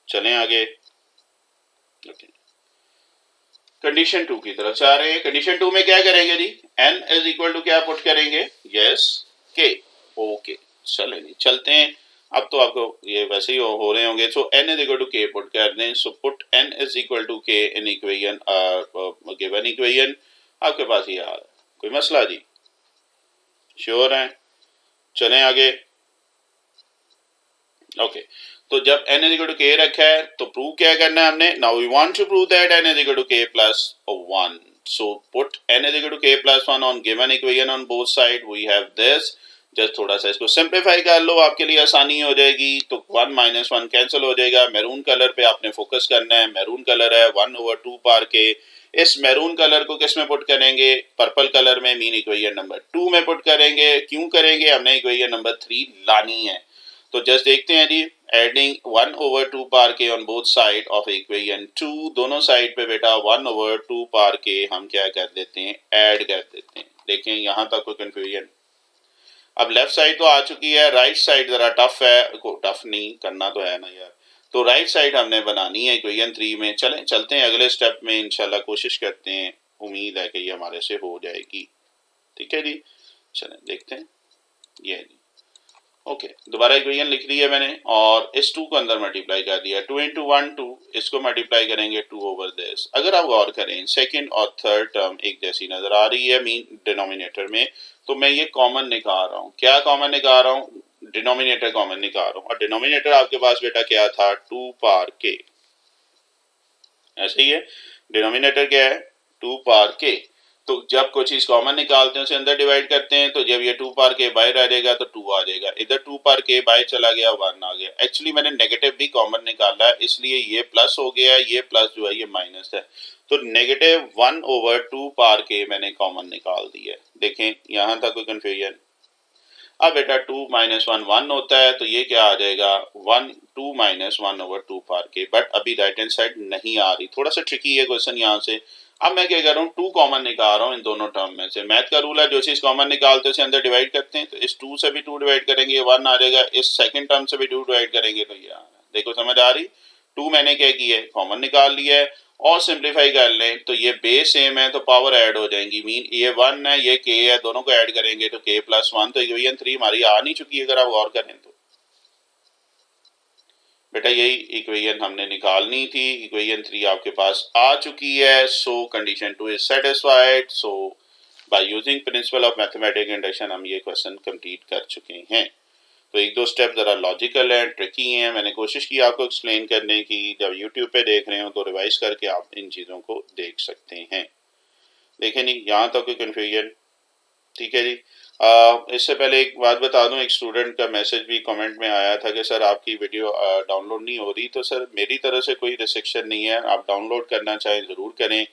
चलें आगे। ओके, कंडीशन 2 की तरफ जा रहे हैं। कंडीशन 2 में क्या करेंगे जी? n इज इक्वल टू क्या पुट करेंगे? Yes, k। ओके चलें जी, चलते हैं। अब तो आपको ये वैसे ही हो रहे होंगे। So n is equal to k put कर दें। So put n is equal to k in equation, given equation आपके पास ये आ रहा है। कोई मसला जी? श्योर हैं? चलें आगे। ओके, तो जब n is equal to k रखा है तो प्रूव क्या करना है हमने? Now we want to prove that n is equal to k plus 1। So put n is equal to k plus 1 on given equation on both side. We have this. Just थोड़ा सा इसको simplify कर लो, आपके लिए आसानी हो जाएगी। तो 1 - 1 कैंसिल हो जाएगा। मैरून कलर पे आपने फोकस करना है। मैरून कलर है 1/2 पावर के। इस मैरून कलर को किस में पुट करेंगे? पर्पल कलर में, मीन इक्वेशन नंबर 2 में पुट करेंगे। क्यों करेंगे? हमने इक्वेशन नंबर 3 लानी है। तो जस्ट देखते हैं जी, एडिंग 1/2 पावर के on both side of equation 2। दोनों साइड पे बेटा 1/2 पावर के हम क्या कर देते हैं? ऐड कर देते हैं। देखें यहां तक कोई कंफ्यूजन? अब लेफ्ट साइड तो आ चुकी है, राइट साइड जरा टफ है। टफ नहीं करना तो है ना यार। तो राइट साइड हमने बनानी है इक्वेशन 3 में। चलें चलते हैं अगले स्टेप में, इंशाल्लाह कोशिश करते हैं, उम्मीद है कि ये हमारे से हो जाएगी। ठीक है जी, चलें देखते हैं। ये जी, ओके, दोबारा इक्वेशन लिख दी है मैंने और इस 2 को अंदर मल्टीप्लाई कर दिया। 2 × 1 2, इसको मल्टीप्लाई करेंगे 2/this। अगर आप गौर करें सेकंड और थर्ड टर्म एक जैसी नजर आ रही है मीन डिनोमिनेटर में, तो मैं ये कॉमन निकाल रहा हूँ। क्या कॉमन निकाल रहा हूँ? डिनोमिनेटर कॉमन निकाल रहा हूँ। और डिनोमिनेटर आपके पास बेटा क्या था? 2 पावर k। ऐसे ही है, डिनोमिनेटर क्या है? 2 पावर k। तो जब कोई चीज कॉमन निकालते हैं उसे अंदर डिवाइड करते हैं, तो जब ये 2 पार के बाहर आ जाएगा तो 2 आ जाएगा, इधर 2 पार के बाहर चला गया 1 आ गया। एक्चुअली मैंने नेगेटिव भी कॉमन निकाला है, इसलिए ये प्लस हो गया, ये प्लस जो है ये माइनस है, तो -1/2 पार के मैंने कॉमन निकाल दिया। देखें यहाँ था कोई कंफ्यूजन। अब बेटा 2 - 1 1 होता है, तो ये क्या आ जाएगा 2 - 1/2 पार के, बट अभी राइट हैंड साइड नहीं आ रही, थोड़ा सा ट्रिकी है क्वेश्चन यहाँ से। अब मैं क्या कर रहा हूँ 2 कॉमन निकाल रहा हूँ इन दोनों टर्म में से। मैथ का रूल है जो चीज कॉमन निकालते हैं उसे अंदर डिवाइड करते हैं, तो इस 2 से भी 2 डिवाइड करेंगे 1 आ जाएगा, इस सेकंड टर्म से भी 2 डिवाइड करेंगे तो ये आ रहा है। देखो समझ आ रही, 2 मैंने क्या किया है कॉमन निकाल लिया है, और सिंप्लीफाई कर लें तो ये बेस सेम है तो पावर ऐड हो जाएंगी, मीन ये 1 है ये k है, दोनों को ऐड करेंगे तो k + 1, तो इक्वेशन 3 हमारी आ नहीं चुकी है अगर आप गौर करें तो। बेटा यही इक्वेशन हमने निकालनी थी, इक्वेशन 3 आपके पास आ चुकी है, सो condition 2 is satisfied. So by using principal of mathematical induction हम ये क्वेश्चन कंप्लीट कर चुके हैं। तो एक दो स्टेप ज़रा लॉजिकल हैं, ट्रिकी हैं, मैंने कोशिश की आपको एक्सप्लेन करने की, जब यूट्यूब पे देख रहे हो तो रिवाइज करके आप इन चीज़ों को देख सकते हैं। देखें नहीं यहाँ तक कोई कन्फ्यूजन, ठीक है जी। इससे पहले एक बात बता दूं, एक स्टूडेंट का मैसेज भी कमेंट में आया था कि सर आपकी वीडियो डाउनलोड नहीं हो रही, तो सर मेरी तरफ से कोई रिस्ट्रिक्शन नहीं है, आप डाउनलोड करना चाहें ज़रूर करें,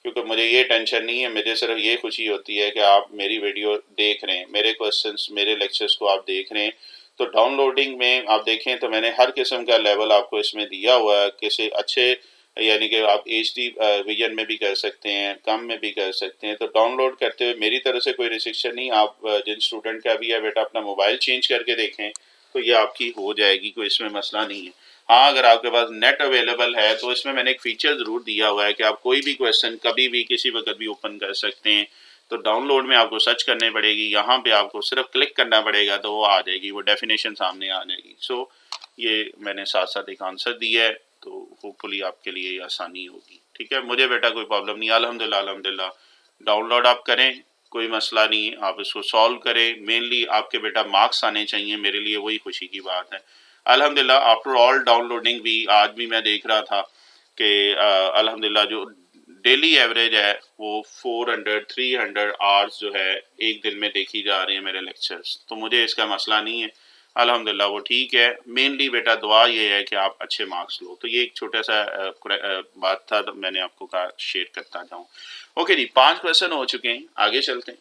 क्योंकि मुझे ये टेंशन नहीं है, मुझे सिर्फ ये खुशी होती है कि आप मेरी वीडियो देख रहे हैं, मेरे क्वेश्चंस मेरे लेक्चर्स को आप देख रहे हैं। तो डाउनलोडिंग में आप देखें तो मैंने हर किस्म का लेवल आपको इसमें दिया हुआ है, किसी अच्छे यानी कि आप HD विजन में भी कर सकते हैं, कम में भी कर सकते हैं। तो डाउनलोड करते हुए मेरी तरफ से कोई रिस्ट्रिक्शन नहीं, आप जिन स्टूडेंट का भी है बेटा अपना मोबाइल चेंज करके देखें तो ये आपकी हो जाएगी, कोई इसमें मसला नहीं है। हाँ अगर आपके पास नेट अवेलेबल है तो इसमें मैंने एक फीचर ज़रूर दिया हुआ है कि आप कोई भी क्वेश्चन कभी भी किसी वक्त भी ओपन कर सकते हैं। तो डाउनलोड में आपको सर्च करनी पड़ेगी, यहाँ पे आपको सिर्फ क्लिक करना पड़ेगा तो वो आ जाएगी, वो डेफिनेशन सामने आ जाएगी। सो ये मैंने साथ साथ एक आंसर दिया है, तो होपफुली आपके लिए ये आसानी होगी, ठीक है। मुझे बेटा कोई प्रॉब्लम नहीं, अल्हम्दुलिल्लाह अल्हम्दुलिल्लाह। डाउनलोड आप करें, कोई मसला नहीं, आप इसको सॉल्व करें, मेनली आपके बेटा मार्क्स आने चाहिए, मेरे लिए वही खुशी की बात है। अल्हम्दुलिल्लाह आफ्टर ऑल डाउनलोडिंग भी आज भी मैं देख रहा था कि अल्हम्दुलिल्लाह जो डेली एवरेज है वो 400-300 आवर्स जो है एक दिन में देखी जा रही है मेरे लेक्चर्स, तो मुझे इसका मसला नहीं है, अल्हम्दुलिल्लाह वो ठीक है। मेनली बेटा दुआ ये है कि आप अच्छे मार्क्स लो, तो ये एक छोटा सा बात था, तो मैंने आपको कहा शेयर करता जाऊँ। ओके जी, 5 क्वेश्चन हो चुके हैं, आगे चलते हैं।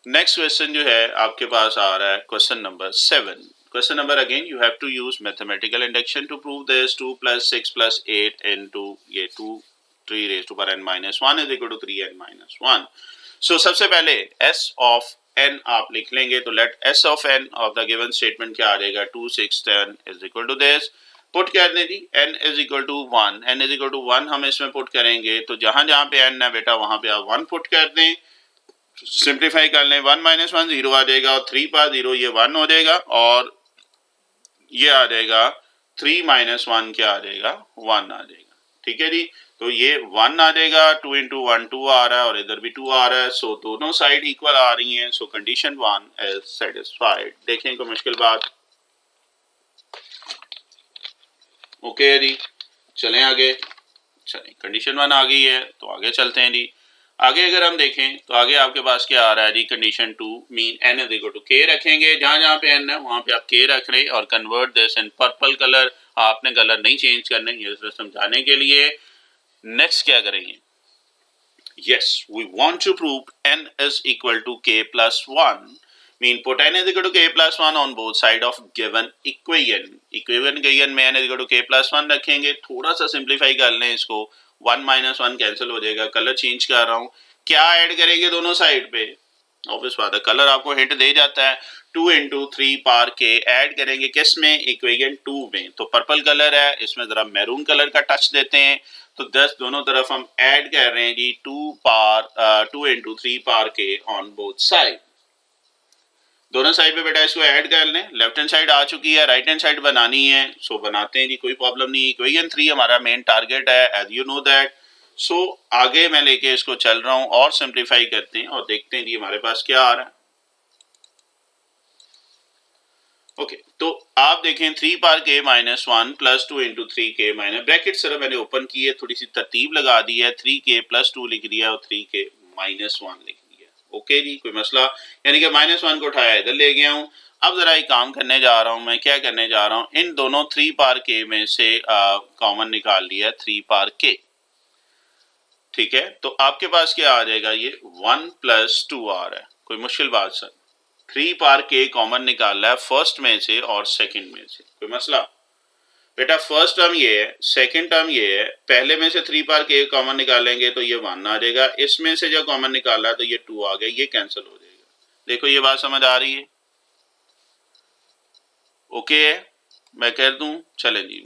नेक्स्ट क्वेश्चन जो है आपके पास आ रहा है question number 7। Question number again you have to use mathematical induction to prove this 2 + 6 + 8 into ये 2 3n - 1 is equal to 3n - 1। So सबसे पहले s ऑफ n आप लिख लेंगे, तो let s of n of the given statement क्या आ जाएगा 2 6 10 is equal to this. Put कर दें जी n is equal to 1, n is equal to 1 हम इसमें पुट करेंगे, तो जहां जहां पे n है बेटा वहां पे आप 1 पुट कर दें, सिंप्लीफाई कर लें, 1 - 1 0 आ जाएगा, और 3 पास 0 ये 1 हो जाएगा, और ये आ जाएगा 3 - 1 क्या आ जाएगा 1 आ जाएगा, ठीक है जी। तो ये 1 आ जाएगा, 2 × 1 2 आ रहा है, और इधर भी 2 आ रहा है, सो दोनों साइड इक्वल आ रही हैं, सो कंडीशन 1 इज सेटिस्फाइड। देखें कोई मुश्किल बात, ओके जी। चलें आगे, चलें कंडीशन 1 आ गई है तो आगे चलते हैं जी। आगे अगर हम देखें तो आगे आपके पास क्या आ रहा है जी, condition 2 mean n is equal to k रखेंगे, जहां जहां पे n है वहां पे आप k रख रहे हैं, और convert this in purple colour, आपने कलर नहीं चेंज करने, ये सिर्फ समझाने के लिए। नेक्स्ट क्या करेंगे, yes we want to prove n is equal to k + 1 mean put n is equal to k + 1 on both side of given equation. Equation में n is equal to k + 1 रखेंगे, थोड़ा सा सिंप्लीफाई कर लें इसको, 1 - 1 cancel हो जाएगा, colour change कर रहा हूं, क्या ऐड करेंगे दोनों साइड पे, ऑब्वियस बात है कलर आपको हिंट दे जाता है, 2 × 3 पार के ऐड करेंगे किस में, इक्वेशन 2 में, तो पर्पल कलर है, इसमें जरा मैरून कलर का टच देते हैं, तो 10 दोनों तरफ हम ऐड कर रहे हैं जी 2 × 3 पार के ऑन बोथ साइड, दोनों साइड पे बेटा इसको ऐड कर लें। लेफ्ट हैंड साइड आ चुकी है, राइट हैंड साइड बनानी है, सो बनाते हैं जी, कोई प्रॉब्लम नहीं है। इक्वेशन 3 हमारा मेन टारगेट है, एज यू नो दैट। सो आगे मैं लेके इसको चल रहा हूं और सिंप्लीफाई करते हैं और देखते हैं जी हमारे पास क्या आ रहा है। ओके तो आप देखें 3 पार के माइनस 1 प्लस 2 इंटू 3 के माइनस ब्रैकेट सिर्फ मैंने ओपन की है, थोड़ी सी तरतीब लगा दी है, 3 के प्लस 2 लिख दिया और 3 के माइनस 1 लिख दिया। ओके जी, कोई मसला, यानी कि माइनस 1 को उठाया इधर ले गया हूँ। अब जरा एक काम करने जा रहा हूँ, मैं क्या करने जा रहा हूँ, इन दोनों 3 पार के में से कॉमन निकाल लिया 3 पार के। ठीक है, तो आपके पास क्या आ जाएगा, ये 1 प्लस 2 आ रहा है। कोई मुश्किल बात सर, 3 पार के कॉमन निकालना है फर्स्ट में से और सेकंड में से। कोई मसला बेटा, फर्स्ट टर्म ये है, सेकंड टर्म ये है, पहले में से 3 पार के कॉमन निकालेंगे तो ये 1 आ जाएगा, इसमें से जो कॉमन निकाला है तो ये 2 आ गया, ये कैंसिल हो जाएगा। देखो ये बात समझ आ रही है? ओके है, मैं कह दूं, चलें जी,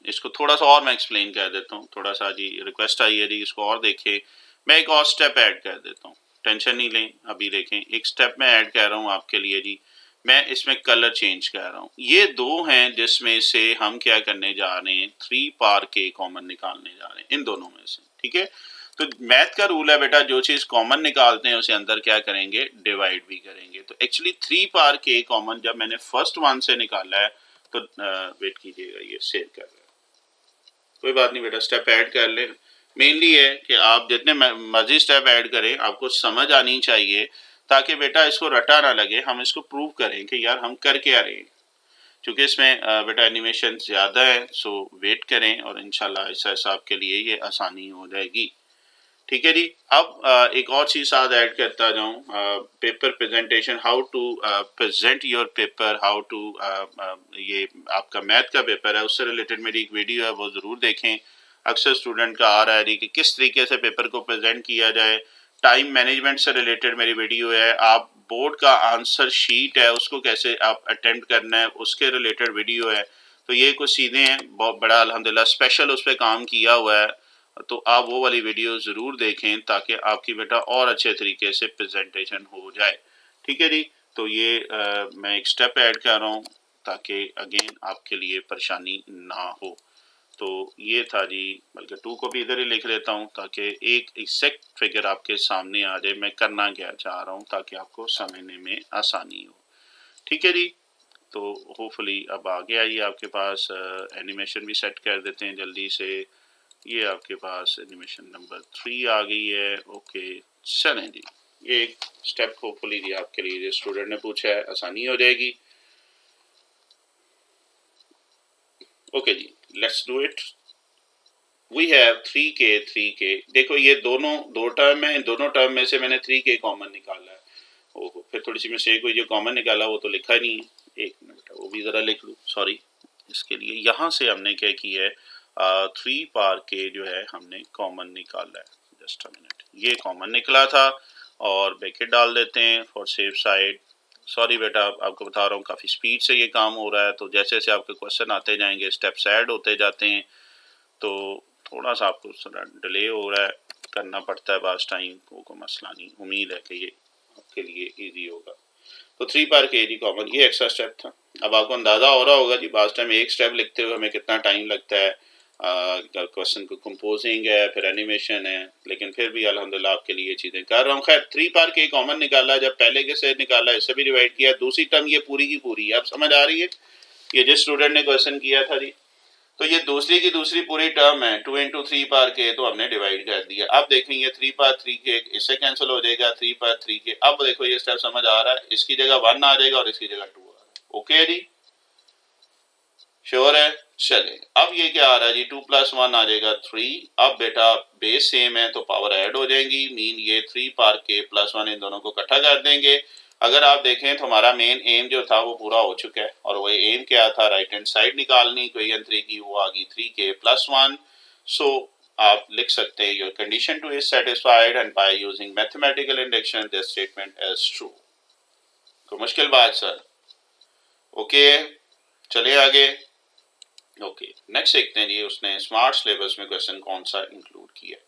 इसको थोड़ा सा और मैं एक्सप्लेन कर देता हूँ, थोड़ा सा जी रिक्वेस्ट आई है जी, इसको और देखें। मैं एक और स्टेप ऐड कर देता हूँ, टेंशन नहीं लें, अभी देखें एक स्टेप मैं ऐड कर रहा हूँ आपके लिए जी। मैं इसमें कलर चेंज कर रहा हूँ, ये दो हैं जिसमें से हम क्या करने जा रहे हैं, 3 पार के कॉमन निकालने जा रहे हैं इन दोनों में से। ठीक है, तो मैथ का रूल है बेटा, जो चीज कॉमन निकालते हैं उसे अंदर क्या करेंगे, डिवाइड भी करेंगे। तो एक्चुअली 3 पार के कॉमन जब मैंने फर्स्ट वन से निकाला है तो वेट कीजिएगा, ये सेव कर रहा है, कोई बात नहीं बेटा, स्टेप ऐड कर ले। मेनली है कि आप जितने मर्जी स्टेप ऐड करें, आपको समझ आनी चाहिए, ताकि बेटा इसको रटा ना लगे, हम इसको प्रूव करें कि यार हम कर क्या रहे हैं। क्योंकि इसमें बेटा एनिमेशन ज़्यादा है, सो वेट करें और इंशाल्लाह ऐसा ऐसा आपके लिए ये आसानी हो जाएगी। ठीक है जी, अब एक और चीज साथ ऐड करता जाऊं, paper presentation, how to present your paper, how to, ये आपका मैथ का पेपर है, उससे रिलेटेड मेरी एक वीडियो है, वो जरूर देखें। अक्सर स्टूडेंट का आ रहा है कि किस तरीके से पेपर को प्रेजेंट किया जाए, टाइम मैनेजमेंट से रिलेटेड मेरी वीडियो है। आप बोर्ड का आंसर शीट है उसको कैसे आप अटेम्प्ट करना है, उसके रिलेटेड वीडियो है। तो ये कुछ चीज़ें हैं, बहुत बड़ा अल्हम्दुलिल्लाह स्पेशल उस पर काम किया हुआ है, तो आप वो वाली वीडियो ज़रूर देखें ताकि आपकी बेटा और अच्छे तरीके से प्रेजेंटेशन हो जाए। ठीक है जी, तो ये मैं एक स्टेप ऐड कर रहा हूँ ताकि अगेन आपके लिए परेशानी ना हो। तो ये था जी, बल्कि 2 को भी इधर ही लिख लेता हूँ ताकि एक एग्जैक्ट फिगर आपके सामने आ जाए, मैं करना क्या चाह रहा हूँ, ताकि आपको समझने में आसानी हो। ठीक है जी, तो होपफुली अब आ गया ये आपके पास, एनिमेशन भी सेट कर देते हैं जल्दी से। ये आपके पास एनिमेशन नंबर 3 आ गई है। ओके चलें जी, ये एक स्टेप होपफुली जी आपके लिए जो स्टूडेंट ने पूछा है आसानी हो जाएगी। ओके जी, let's do it. We have 3 के। देखो ये दोनों दो टर्म है, इन दोनों टर्म में से मैंने 3 के कॉमन निकाला है। ओहो, फिर थोड़ी सी मिस्टेक हुई, जो कॉमन निकाला वो तो लिखा नहीं है, एक मिनट वो भी ज़रा लिख लूँ, सॉरी। इसके लिए यहाँ से हमने क्या किया है, 3 पार के जो है हमने कॉमन निकाला है। जस्ट अ मिनट, ये कॉमन निकला था और ब्रैकेट डाल देते हैं फॉर सेफ साइड। सॉरी बेटा, आपको बता रहा हूँ काफ़ी स्पीड से ये काम हो रहा है, तो जैसे जैसे आपके क्वेश्चन आते जाएंगे स्टेप्स ऐड होते जाते हैं, तो थोड़ा सा आपको डिले हो रहा है, करना पड़ता है बास टाइम, को मसला नहीं, उम्मीद है कि ये आपके लिए ईजी होगा। तो 3 पार के जी कॉमन, ये एक्स्ट्रा स्टेप था। अब आपको अंदाजा हो रहा होगा जी बास टाइम एक स्टेप लिखते हुए हमें कितना टाइम लगता है, क्वेश्चन को कंपोजिंग है, फिर एनिमेशन है, लेकिन फिर भी अल्हम्दुलिल्लाह आपके लिए ये चीज़ें कर रहा हूँ। खैर 3 पार के कॉमन निकाला, जब पहले के से निकाला इससे भी डिवाइड किया, दूसरी टर्म ये पूरी की पूरी है, अब समझ आ रही है? ये जिस स्टूडेंट ने क्वेश्चन किया था जी, तो ये दूसरी की दूसरी पूरी टर्म है, 2 इंटू 3 पार के, तो हमने डिवाइड कर दिया। अब देखें ये 3 पार 3 के इससे कैंसिल हो जाएगा, 3 पार 3 के। अब देखो ये स्टेप समझ आ रहा है, इसकी जगह 1 आ जाएगा और इसकी जगह 2 आ रहा है। ओके जी, श्योर है? चले, अब ये क्या आ रहा है जी, 2 प्लस 1 आ जाएगा 3। अब बेटा बेस सेम है तो पावर ऐड हो जाएंगी, मीन ये 3 पार के प्लस 1 इन दोनों को इकट्ठा कर देंगे। अगर आप देखें तो हमारा मेन एम जो था वो पूरा हो चुका है, और वही एम क्या था, राइट हैंड साइड निकालनी इक्वेशन 3 की, वो आ गई 3 के प्लस 1। सो आप लिख सकते हैं your condition 2 is satisfied and by using mathematical induction this statement is true. कोई मुश्किल बात सर? ओके चलिए आगे। ओके नेक्स्ट देखते हैं जी, उसने स्मार्ट सिलेबस में क्वेश्चन कौन सा इंक्लूड किया।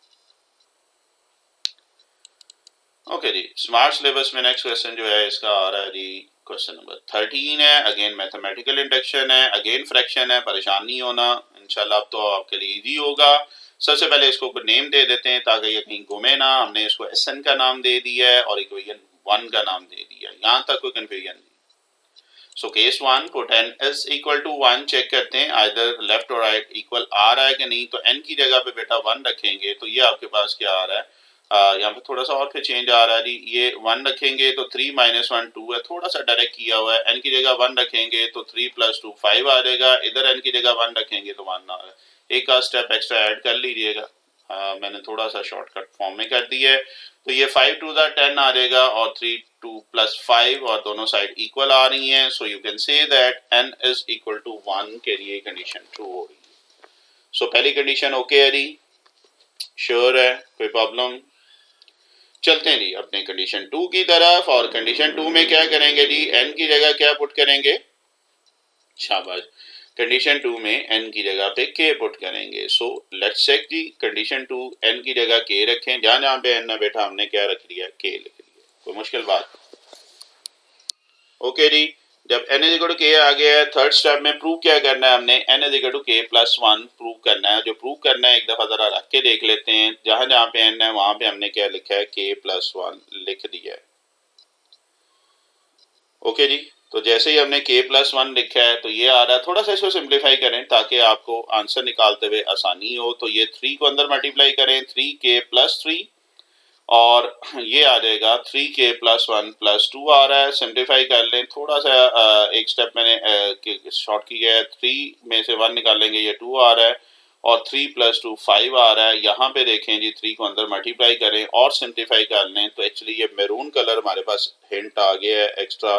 ओके जी, स्मार्ट सिलेबस में नेक्स्ट क्वेश्चन जो है इसका आ रहा है जी, क्वेश्चन नंबर 13 है। अगेन मैथमेटिकल इंडक्शन है, अगेन फ्रैक्शन है, परेशान नहीं होना, इंशाल्लाह अब तो आपके लिए इजी होगा। सबसे पहले इसको नेम दे देते हैं ताकि ये कहीं घूमे ना। हमने इसको एसएन का नाम दे दिया है और इक्वेशन 1 का नाम दे दिया, यहाँ तक कोई कंफ्यूजन नहीं। So case 1 put n is equal to 1, check करते हैं आइदर लेफ्ट और राइट इक्वल आ रहा है कि नहीं। तो n की जगह पे बेटा 1 रखेंगे तो ये आपके पास क्या आ रहा है, यहाँ पे थोड़ा सा और फिर चेंज आ रहा है जी। ये 1 रखेंगे तो 3 माइनस 1 2 है, थोड़ा सा डायरेक्ट किया हुआ है। n की जगह 1 रखेंगे तो 3 प्लस 2 5 आ जाएगा। इधर n की जगह 1 रखेंगे तो 1 आ रहा है। एक का स्टेप एक्स्ट्रा ऐड कर लीजिएगा, मैंने थोड़ा सा शॉर्टकट फॉर्म में कर दिया है। तो ये 5 टू 10 आ जाएगा और 3 2 प्लस 5 और दोनों साइड इक्वल आ रही हैं। So you can say that n is equal to 1 के लिए कंडीशन ट्रू हो रही है। सो पहली कंडीशन ओके है जी, श्योर है, कोई प्रॉब्लम। चलते हैं जी अपने कंडीशन 2 की तरफ। और कंडीशन 2 में क्या करेंगे जी, n की जगह क्या पुट करेंगे, शाबाश, कंडीशन 2 में n की जगह पे k पुट करेंगे। सो लेट्स चेक जी, कंडीशन 2 n की जगह k रखें, जहां जहां पे n है बेटा हमने क्या रख लिया, k लिख लिया, कोई मुश्किल बात। ओके जी, जब n is equal to k आ गया है, थर्ड स्टेप में प्रूव क्या करना है हमने, n is equal to k plus 1 prove करना है। जो प्रूव करना है एक दफा जरा रख के देख लेते हैं। जहां जहां पे n है वहां पे हमने क्या लिखा है, k प्लस 1 लिख दिया है। ओके जी, तो जैसे ही हमने k प्लस 1 लिखा है तो ये आ रहा है। थोड़ा सा इसको सिंप्लीफाई करें ताकि आपको आंसर निकालते हुए आसानी हो। तो ये 3 को अंदर मल्टीप्लाई करें, 3k प्लस 3 और ये आ जाएगा 3k प्लस 1 प्लस 2 आ रहा है। सिंप्लीफाई कर लें, थोड़ा सा एक स्टेप मैंने शॉर्ट किया है। 3 में से 1 निकालेंगे, ये 2 आ रहा है और 3 प्लस 2 5 आ रहा है। यहाँ पे देखें जी, 3 को अंदर मल्टीप्लाई करें और सिंप्लीफाई कर लें तो एक्चुअली ये मैरून कलर हमारे पास हिंट आ गया है एक्स्ट्रा,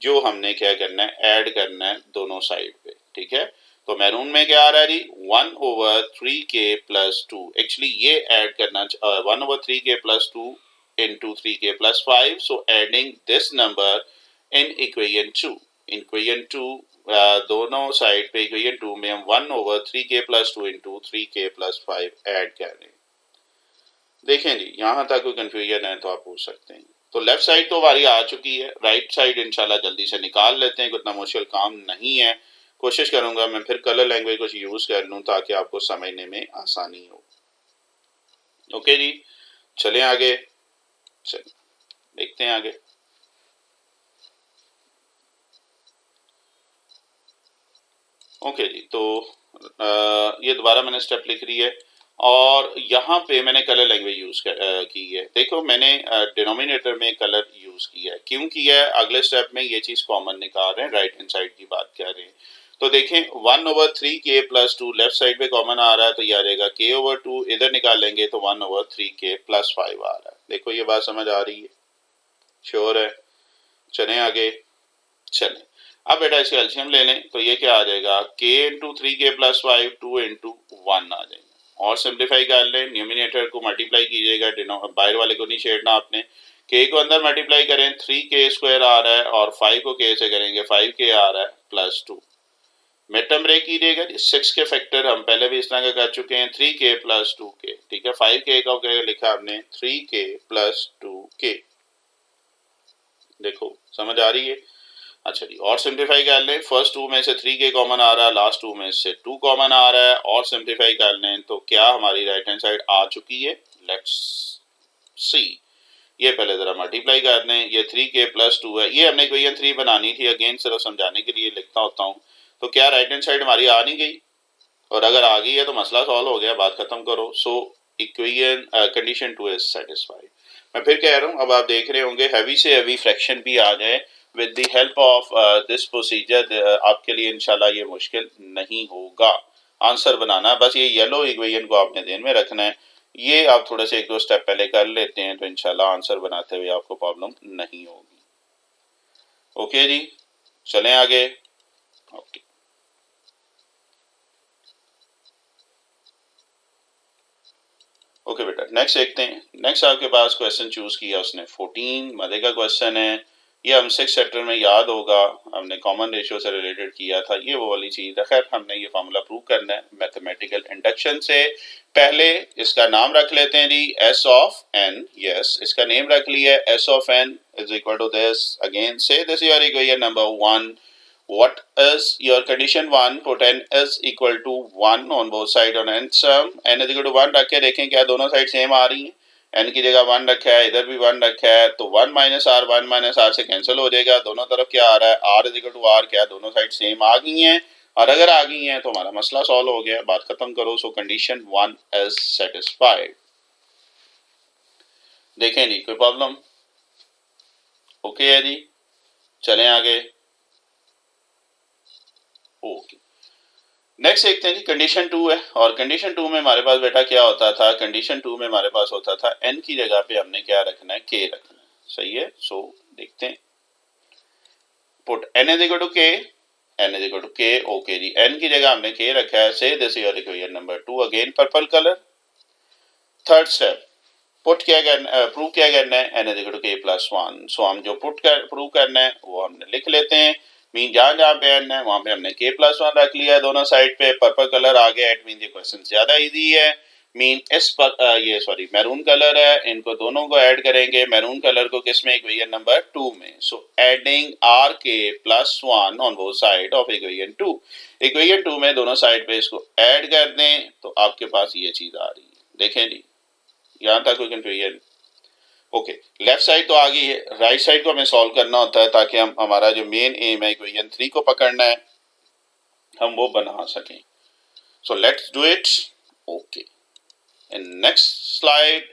जो हमने क्या करना है, ऐड करना है दोनों साइड पे। ठीक है, तो मैरून में क्या आ रहा है जी, 1/3k प्लस 2। एक्चुअली ये ऐड करना 1/3k plus 2 into 3k plus 5. So adding this number in equation 2. In equation 2 दोनों साइड पे equation 2 में हम 1/3k plus 2 into 3k plus 5 add कर रहे हैं। देखें जी, यहाँ तक कोई कंफ्यूजन है तो आप पूछ सकते हैं। तो लेफ्ट साइड तो हमारी आ चुकी है, राइट साइड इंशाल्लाह जल्दी से निकाल लेते हैं, इतना मुश्किल काम नहीं है। कोशिश करूंगा मैं फिर कलर लैंग्वेज कुछ यूज कर लूं ताकि आपको समझने में आसानी हो। ओके जी, चलें आगे, चलें देखते हैं आगे। ओके जी, तो ये दोबारा मैंने स्टेप लिख रही है और यहाँ पे मैंने कलर लैंग्वेज यूज की है। देखो मैंने डिनोमिनेटर में कलर यूज किया है, क्यों किया है, अगले स्टेप में ये चीज कॉमन निकाल रहे हैं, राइट हैंड साइड की बात कर रहे हैं। तो देखें 1/3k प्लस 2 लेफ्ट साइड पे कॉमन आ रहा है तो ये आ जाएगा k/2, इधर निकालेंगे तो 1/3k प्लस 5 आ रहा है। देखो ये बात समझ आ रही है, श्योर है, चलें आगे। चलें अब बेटा इसके एलसीएम ले लें तो ये क्या आ जाएगा, k into 3k plus 5 2 into 1 आ जाएगा। और सिंप्लीफाई कर लें, न्यूमिनेटर को मल्टीप्लाई कीजिएगा, बाहर वाले को नहीं छेड़ना आपने। k को अंदर मल्टीप्लाई करें, 3k स्क्वायर आ रहा है और 5 को k से करेंगे 5k आ रहा है प्लस 2। मिड टर्म ब्रेक कीजिएगा, 6 के फैक्टर हम पहले भी इस तरह का कर चुके हैं, 3k प्लस 2k। ठीक है, 5k का क्या लिखा आपने, 3k प्लस 2k। देखो समझ आ रही है। अच्छा जी, और सिंप्लीफाई कर लें, फर्स्ट 2 में से 3k कॉमन आ रहा है, लास्ट 2 में से 2 कॉमन आ रहा है। और सिंप्लीफाई कर लें तो क्या हमारी राइट हैंड साइड आ चुकी है, लेट्स सी। ये पहले जरा मल्टीप्लाई कर लें, ये 3k प्लस 2 है, ये हमने इक्वेशन 3 बनानी थी, अगेन सिर्फ समझाने के लिए लिखता होता हूँ। तो क्या राइट हैंड साइड हमारी आ नहीं गई, और अगर आ गई है तो मसला सॉल्व हो गया, बात खत्म करो। So equation condition 2 is satisfied. मैं फिर कह रहा हूँ, अब आप देख रहे होंगे हैवी से हैवी फ्रैक्शन भी आ जाए with the help of this procedure, आपके लिए इंशाल्लाह ये मुश्किल नहीं होगा आंसर बनाना। बस ये येलो इक्वेशन को आपने ध्यान में रखना है, ये आप थोड़े से 1-2 स्टेप पहले कर लेते हैं तो इंशाल्लाह आंसर बनाते हुए आपको प्रॉब्लम नहीं होगी। ओके जी, चलें आगे। ओके ओके बेटा, नेक्स्ट देखते हैं। नेक्स्ट आपके पास क्वेश्चन चूज किया उसने 14, मजे का क्वेश्चन है ये, हम 6 चैप्टर में याद होगा, हमने कॉमन रेशियो से रिलेटेड किया था, ये वो वाली चीज है। खैर हमने ये फॉर्मूला प्रूव करना है मैथमेटिकल इंडक्शन से। पहले इसका नाम रख लेते हैं जी, एस ऑफ एन। यस, इसका नेम रख लिया है, S of N is equal to this. Again से this your equation number 1। What is your condition 1? Put n is equal to 1 on both sides on n sum। n is equal to 1 रख के देखें क्या दोनों side same आ रही हैं। n की जगह 1 रखा है, इधर भी 1 रखा है, तो 1 माइनस आर से कैंसिल हो जाएगा, दोनों तरफ क्या आ रहा है, r is equal to r, क्या दोनों साइड सेम आ गई हैं, और अगर आ गई हैं तो हमारा मसला सॉल्व हो गया, बात खत्म करो। सो कंडीशन 1 इज सेटिस्फाइड। देखें जी, कोई प्रॉब्लम? ओके है जी, चलें आगे। ओके, नेक्स्ट देखते हैं जी, कंडीशन 2 है, और कंडीशन 2 में हमारे पास बेटा क्या होता था, कंडीशन 2 में हमारे पास होता था n की जगह पे हमने क्या रखना है, k रखना है, सही है। सो देखते हैं, put n is equal to k, n is equal to k, okay जी, n की जगह हमने k रखा है, say this is equation number 2, again purple colour. Third step, put क्या करना, प्रूव क्या करना है, n is equal to k plus 1। So हम जो प्रूव करना है वो हमने लिख लेते हैं, मीन जहां जहां पे n है वहां पे हमने k प्लस 1 रख लिया है, दोनों साइड पे पर्पल कलर आ गया, इट मीन ये क्वेश्चन ज्यादा इजी है। मीन इस पर ये सॉरी मैरून कलर है, इनको दोनों को ऐड करेंगे, मैरून कलर को किसमें, इक्वेशन नंबर 2 में। सो एडिंग आर के plus 1 on both side of equation 2, equation 2 में दोनों साइड पे इसको ऐड कर दें तो आपके पास ये चीज आ रही है। देखें जी, यहां तक कोई कंफ्यूजन? ओके, लेफ्ट साइड तो आ गई है, राइट साइड को हमें सॉल्व करना होता है ताकि हम हमारा जो मेन एम है इक्वेशन 3 को पकड़ना है, हम वो बना सकें। So let's do it. Okay, in next slide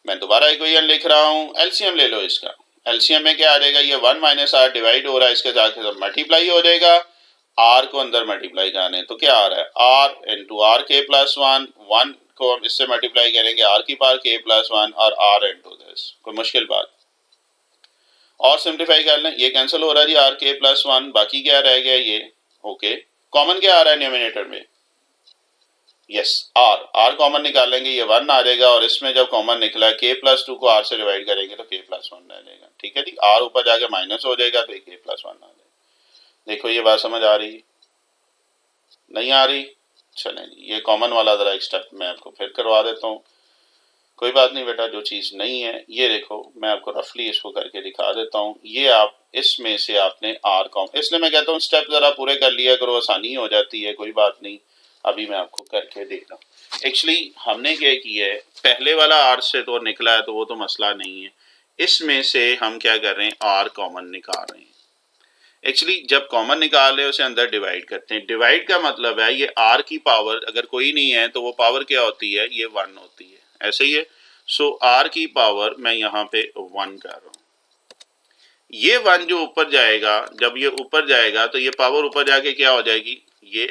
मैं दोबारा इक्वेशन लिख रहा हूं, एलसीएम ले लो इसका। एलसीएम में क्या आ जाएगा, ये 1 माइनस आर डिवाइड हो रहा है, इसके साथ मल्टीप्लाई हो जाएगा, आर को अंदर मल्टीप्लाई करने, तो क्या आ रहा है, आर इंटू आर के प्लस 1, 1 को हम इससे मल्टीप्लाई करेंगे आर की पावर के प्लस 1, और आर इंटू दिस। कोई मुश्किल बात? और सिंप्लीफाई कर लें, ये कैंसिल हो रहा है जी, आर के प्लस 1, बाकी क्या रह गया ये। ओके, कॉमन क्या आ रहा है न्यूमिनेटर में, यस आर, आर कॉमन निकालेंगे, ये 1 आ जाएगा, और इसमें जब कॉमन निकला के प्लस 2 को आर से डिवाइड करेंगे तो के प्लस 1 रह जाएगा। ठीक है जी, आर ऊपर जाके माइनस हो जाएगा तो के प्लस 1 आ जाएगा। देखो ये बात समझ आ रही, नहीं आ रही? चलें जी, ये कॉमन वाला जरा एक स्टेप मैं आपको फिर करवा देता हूँ। कोई बात नहीं बेटा, जो चीज नहीं है ये देखो, मैं आपको रफली इसको करके दिखा देता हूँ। ये आप इसमें से आपने आर कॉम, इसलिए मैं कहता हूँ स्टेप जरा पूरे कर लिया करो, आसानी हो जाती है। कोई बात नहीं, अभी मैं आपको करके दे रहा हूँ। एक्चुअली हमने क्या किया है, पहले वाला आर से तो निकला है तो वो तो मसला नहीं है, इसमें से हम क्या कर रहे हैं, आर कॉमन निकाल रहे हैं। एक्चुअली जब कॉमन निकाल रहे हैं उसे अंदर डिवाइड करते हैं, डिवाइड का मतलब है ये आर की पावर अगर कोई नहीं है तो वो पावर क्या होती है, ये 1 होती है, ऐसे ही है। सो आर की पावर मैं यहाँ पे 1 कर रहा हूँ, ये 1 जो ऊपर जाएगा, जब ये ऊपर जाएगा तो ये पावर ऊपर जाके क्या हो जाएगी, ये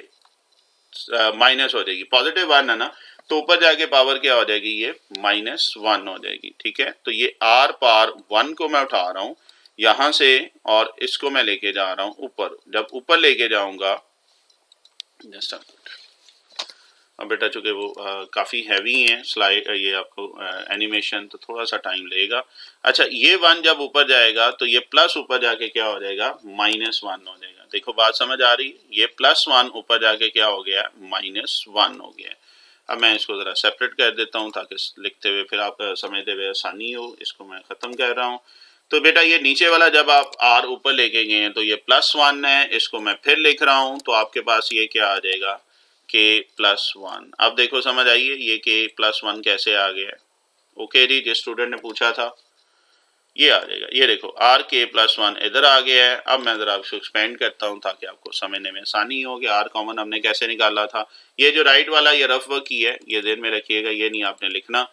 माइनस हो जाएगी, पॉजिटिव 1 है ना, तो ऊपर जाके पावर क्या हो जाएगी, ये -1 हो जाएगी। ठीक है, तो ये आर पावर 1 को मैं उठा रहा हूँ यहां से, और इसको मैं लेके जा रहा हूं ऊपर, जब ऊपर लेके जाऊंगा जस्ट अब बेटा चूंकि वो काफ़ी हैवी है स्लाइड, ये आपको एनिमेशन, तो थोड़ा सा टाइम लेगा। अच्छा, ये 1 जब ऊपर जाएगा तो ये प्लस ऊपर जाके क्या हो जाएगा, -1 हो जाएगा। देखो बात समझ आ रही, ये +1 ऊपर जाके क्या हो गया, -1 हो गया। अब मैं इसको ज़रा सेपरेट कर देता हूँ ताकि लिखते हुए फिर आप समझते हुए आसानी हो। इसको मैं ख़त्म कर रहा हूँ। तो बेटा ये नीचे वाला जब आप आर ऊपर लेके गए हैं तो ये +1 है, इसको मैं फिर लिख रहा हूँ, तो आपके पास ये क्या आ जाएगा, k+1। अब देखो समझ आइए ये k+1 कैसे आ गया। ओके जी, जिस स्टूडेंट ने पूछा था ये आ जाएगा, ये देखो आर k+1 इधर आ गया है। अब मैं जरा आपको एक्सपेंड करता हूँ ताकि आपको समझने में आसानी हो कि आर कॉमन हमने कैसे निकाला था। ये जो राइट वाला ये रफ वर्क की है, ये ध्यान में रखिएगा, ये नहीं आपने लिखना।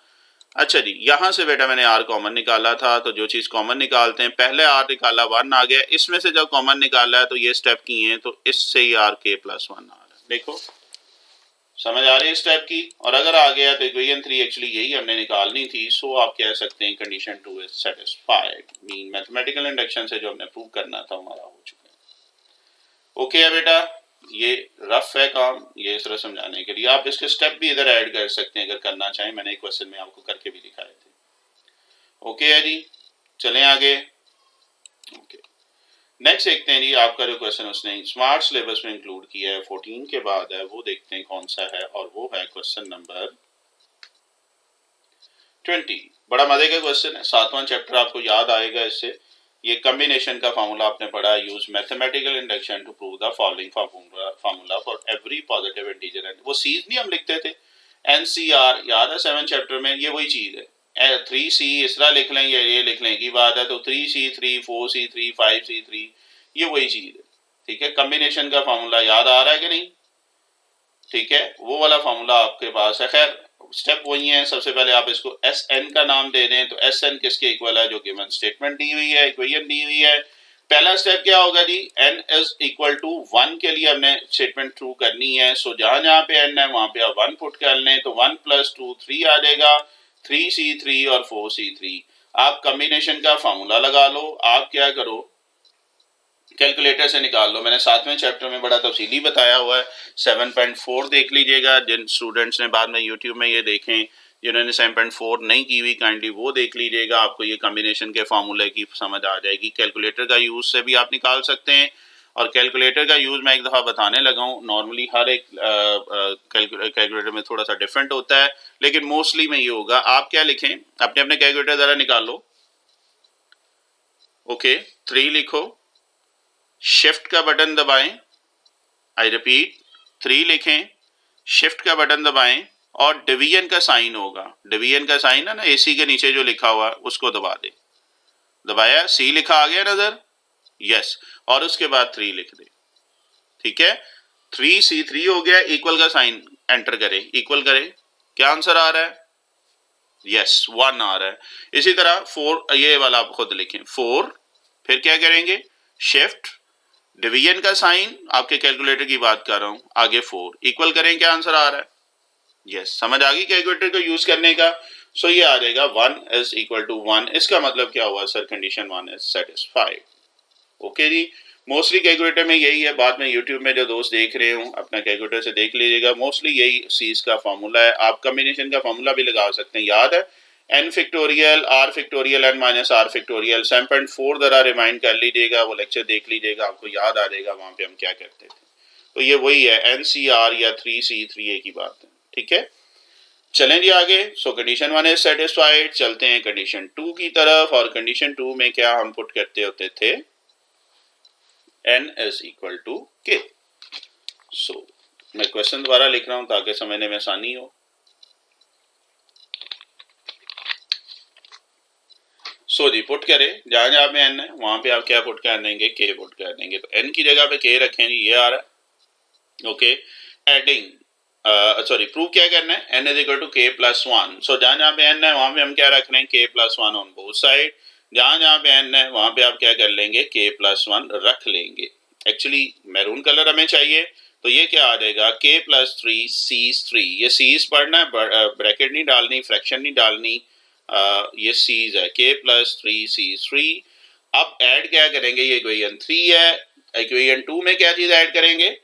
अच्छा जी, यहाँ से बेटा मैंने आर कॉमन निकाला था, तो जो चीज कॉमन निकालते हैं, पहले आर निकाला 1 आ गया, इसमें से जब कॉमन निकाला है तो ये स्टेप किए हैं, तो इससे ही आर k+1 आ रहा है। देखो समझ आ रही है स्टेप की, और अगर आ गया तो इक्वेशन 3 एक्चुअली यही हमने निकालनी थी। सो आप कह सकते हैं condition 2 is satisfied, mean mathematical induction से जो हमने प्रूव करना था हमारा हो चुका है। ओके है बेटा, ये रफ है काम, ये इस तरह समझाने के लिए। आप इसके स्टेप भी इधर ऐड कर सकते हैं अगर करना चाहें, मैंने एक क्वेश्चन में आपको करके भी दिखाए थे। ओके है जी, चलें आगे। ओके, नेक्स्ट देखते हैं जी, आपका जो क्वेश्चन उसने स्मार्ट सिलेबस में इंक्लूड किया है, 14 के बाद है, वो देखते हैं कौन सा है, और वो है क्वेश्चन नंबर 20। बड़ा मजे का क्वेश्चन है, 7वां चैप्टर आपको याद आएगा इससे। ये कॉम्बिनेशन का फार्मूला आपने पढ़ा, use mathematical induction to prove the following formula for every positive integer. वो सीज नहीं हम लिखते थे, एनसीआर याद है 7 चैप्टर में, ये वही चीज है, 3C इस तरह लिख लें या ये लिख लें की बात है, तो 3C3 4C3 5C3 ये वही चीज है। ठीक है, कॉम्बिनेशन का फार्मूला याद आ रहा है कि नहीं? ठीक है, वो वाला फार्मूला आपके पास है। खैर स्टेप वही है, सबसे पहले आप इसको Sn का नाम दे दें, तो Sn किसके इक्वल है? जो गिवन स्टेटमेंट दी हुई है, इक्वेशन दी हुई है। पहला स्टेप क्या होगा जी? n इज इक्वल टू 1 के लिए हमने स्टेटमेंट ट्रू करनी है। सो जहां जहां पे n है वहां पे आप 1 पुट कर लें, तो 1 + 2 3 आ जाएगा, 3C3 और 4C3। आप कॉम्बिनेशन का फार्मूला लगा लो। आप क्या करो, कैलकुलेटर से निकाल लो। मैंने 7वें चैप्टर में बड़ा तफसीली बताया हुआ है, 7.4 देख लीजिएगा। जिन स्टूडेंट्स ने बाद में यूट्यूब में ये देखें, जिन्होंने 7.4 नहीं की हुई, काइंडली वो देख लीजिएगा, आपको ये कॉम्बिनेशन के फार्मूले की समझ आ जाएगी। कैलकुलेटर का यूज से भी आप निकाल सकते हैं, और कैलकुलेटर का यूज मैं एक दफ़ा बताने लगा हूँ। नॉर्मली हर एक कैलकुलेटर में थोड़ा सा डिफरेंट होता है, लेकिन मोस्टली में ये होगा। आप क्या लिखें, अपने अपने कैलकुलेटर ज़रा निकाल लो। ओके, 3 लिखो, शिफ्ट का बटन दबाएं, आई रिपीट 3 लिखें, शिफ्ट का बटन दबाएं, और डिवीजन का साइन होगा, डिवीजन का साइन है ना एसी के नीचे जो लिखा हुआ है, उसको दबा दे। दबाया, सी लिखा आ गया नजर? यस, और उसके बाद 3 लिख दे। ठीक है, 3C3 हो गया, इक्वल का साइन एंटर करें, इक्वल करें, क्या आंसर आ रहा है? यस, 1 आ रहा है। इसी तरह 4, ये वाला आप खुद लिखें, 4, फिर क्या करेंगे? शिफ्ट, डिवीजन का साइन, आपके कैलकुलेटर की बात कर रहा हूं, आगे 4, इक्वल करें, क्या आंसर आ रहा है? यस, समझ आ गई कैलकुलेटर को यूज करने का। सो ये आ जाएगा 1 इज इक्वल टू 1। इसका मतलब क्या हुआ sir? Condition 1 is satisfied. Okay जी, मोस्टली कैलकुलेटर में यही है। बाद में यूट्यूब में जो दोस्त देख रहे हो, अपना कैलकुलेटर से देख लीजिएगा, मोस्टली यही सीज का फॉर्मूला है। आप कॉम्बिनेशन का फॉर्मूला भी लगा सकते हैं, याद है? n factorial r factorial n minus r factorial. 7.4 जरा रिमाइंड कर लीजिएगा, वो लेक्चर देख लीजिएगा, आपको याद आ जाएगा वहां पे हम क्या करते थे। तो ये वही है, NCR या 3C3A की बात है। ठीक है, चलें जी आगे। सो कंडीशन 1 इज सेटिस्फाइड। चलते हैं कंडीशन 2 की तरफ, और कंडीशन 2 में क्या हम पुट करते होते थे? n is equal to k। So मैं क्वेश्चन दोबारा लिख रहा हूं ताकि समझने में आसानी हो। सो जी, पुट करें, जहां जहां पे n है वहां पे आप क्या पुट कर देंगे? k पुट कर देंगे। तो n की जगह पे k रखें जी, ये आ रहा है। ओके, एडिंग, सॉरी, प्रूव क्या करना है? n is equal to k plus 1। So जहां जहां पे n है वहां पे हम क्या रख रहे हैं? k plus 1 on both side. जहां जहां पे n है वहां पे आप क्या कर लेंगे? k प्लस 1 रख लेंगे। एक्चुअली मैरून कलर हमें चाहिए, तो ये क्या आ जाएगा? k plus 3 C3। ये सीज पढ़ना है, ब्रैकेट नहीं डालनी, फ्रैक्शन नहीं डालनी, ये सीज है, k प्लस 3 C3। अब ऐड क्या करेंगे? ये इक्वेशन 3 है, इक्वेशन 2 में क्या चीज ऐड करेंगे?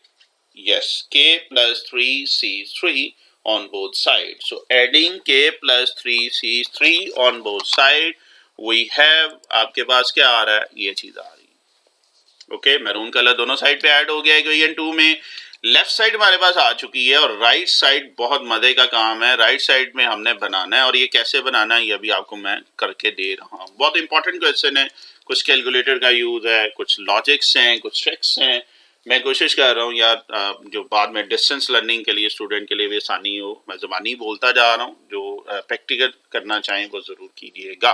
Yes, k plus 3C3 on both sides. So adding k plus 3C3 on both sides, we have, आपके पास क्या आ रहा है? ये चीज आ रही है। ओके, मैरून कलर दोनों साइड पे ऐड हो गया इक्वेशन 2 में। लेफ्ट साइड हमारे पास आ चुकी है, और राइट साइड बहुत मजे का काम है। राइट साइड में हमने बनाना है, और ये कैसे बनाना है ये भी आपको मैं करके दे रहा हूँ। बहुत इंपॉर्टेंट क्वेश्चन है, कुछ कैलकुलेटर का यूज है, कुछ लॉजिक्स हैं, कुछ ट्रिक्स हैं। मैं कोशिश कर रहा हूँ यार, जो बाद में डिस्टेंस लर्निंग के लिए स्टूडेंट के लिए भी आसानी हो। मैं ज़बानी बोलता जा रहा हूँ, जो प्रैक्टिकल करना चाहें वो ज़रूर कीजिएगा।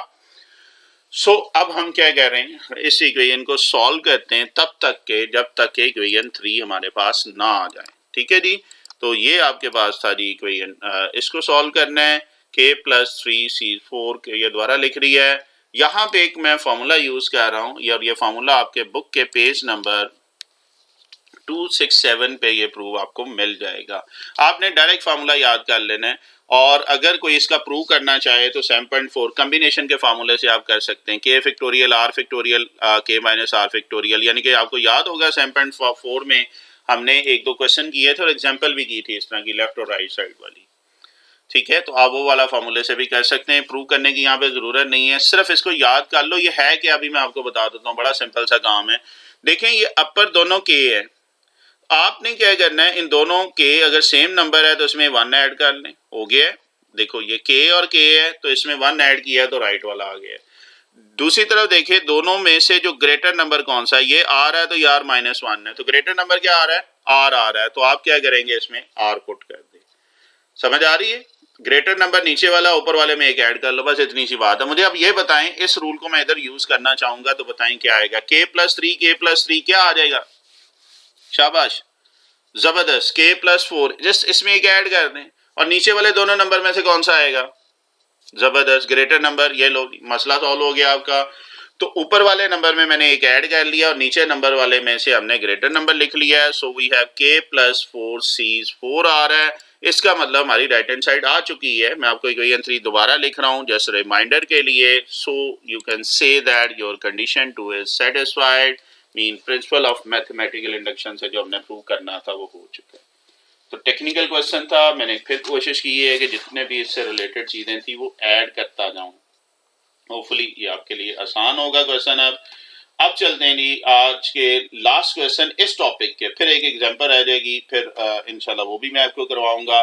सो अब हम क्या कह रहे हैं? इस इक्वेशन को सॉल्व करते हैं तब तक के जब तक के इक्वेशन 3 हमारे पास ना आ जाए। ठीक है जी, तो ये आपके पास था जी इक्वेशन। इसको सॉल्व करना है, k प्लस 3C4 के ये द्वारा लिख रही है। यहाँ पे एक मैं फॉर्मूला यूज कर रहा हूँ, और ये फॉर्मूला आपके बुक के पेज नंबर 267 पे ये प्रूव आपको मिल जाएगा। आपने डायरेक्ट फार्मूला याद कर लेना है, और अगर कोई इसका प्रूव करना चाहे तो 7.4 कॉम्बिनेशन के फार्मूले से आप कर सकते हैं। k factorial r factorial k minus r factorial, यानी कि आपको याद होगा 7.4 में हमने एक दो क्वेश्चन किए थे और एग्जाम्पल भी की थी इस तरह की, लेफ्ट और राइट साइड वाली। ठीक है, तो आप वो वाला फार्मूले से भी कर सकते हैं। प्रूव करने की यहाँ पे जरूरत नहीं है, सिर्फ इसको याद कर लो। ये है कि अभी मैं आपको बता देता हूँ, बड़ा सिंपल सा काम है। देखें, ये अपर दोनों k है, आपने क्या करना है? इन दोनों के अगर सेम नंबर है तो इसमें 1 ऐड कर लें, हो गया। देखो ये k और k है, तो इसमें 1 ऐड किया तो राइट वाला आ गया। दूसरी तरफ देखिए, दोनों में से जो ग्रेटर नंबर कौन सा है? ये r है, तो ये r माइनस 1 है, तो ग्रेटर नंबर क्या आ रहा है? r आ रहा है, तो आप क्या करेंगे? इसमें r पुट कर दे। समझ आ रही है? ग्रेटर नंबर नीचे वाला ऊपर वाले में एक ऐड कर लो, बस इतनी सी बात है। मुझे अब ये बताएं, इस रूल को मैं इधर यूज करना चाहूंगा तो बताएं क्या आएगा। k+3 क्या आ जाएगा? शाबाश, जबरदस्त, k+4, जस्ट इसमें एक ऐड कर दें और नीचे वाले दोनों नंबर में से कौन सा आएगा? जबरदस्त, ग्रेटर नंबर। ये लो, मसला सॉल्व हो गया आपका। तो ऊपर वाले नंबर में मैंने एक ऐड कर लिया और नीचे नंबर वाले में से हमने ग्रेटर नंबर लिख लिया है। So we have k+4 C4 आ रहा है। इसका मतलब हमारी राइट हैंड साइड आ चुकी है। मैं आपको इक्वेशन 3 दोबारा लिख रहा हूं जस्ट रिमाइंडर के लिए। सो you can say that your condition 2 is satisfied, mean principal of mathematical induction से जो हमने प्रूव करना था वो हो चुका है। तो टेक्निकल क्वेश्चन था, मैंने फिर कोशिश की है कि जितने भी इससे रिलेटेड चीजें थी वो ऐड करता जाऊं। होपफुली ये आपके लिए आसान होगा क्वेश्चन। अब चलते हैं जी आज के लास्ट क्वेश्चन इस टॉपिक के, फिर एक एग्जांपल रह जाएगी, फिर इंशाल्लाह वो भी मैं आपको करवाऊंगा।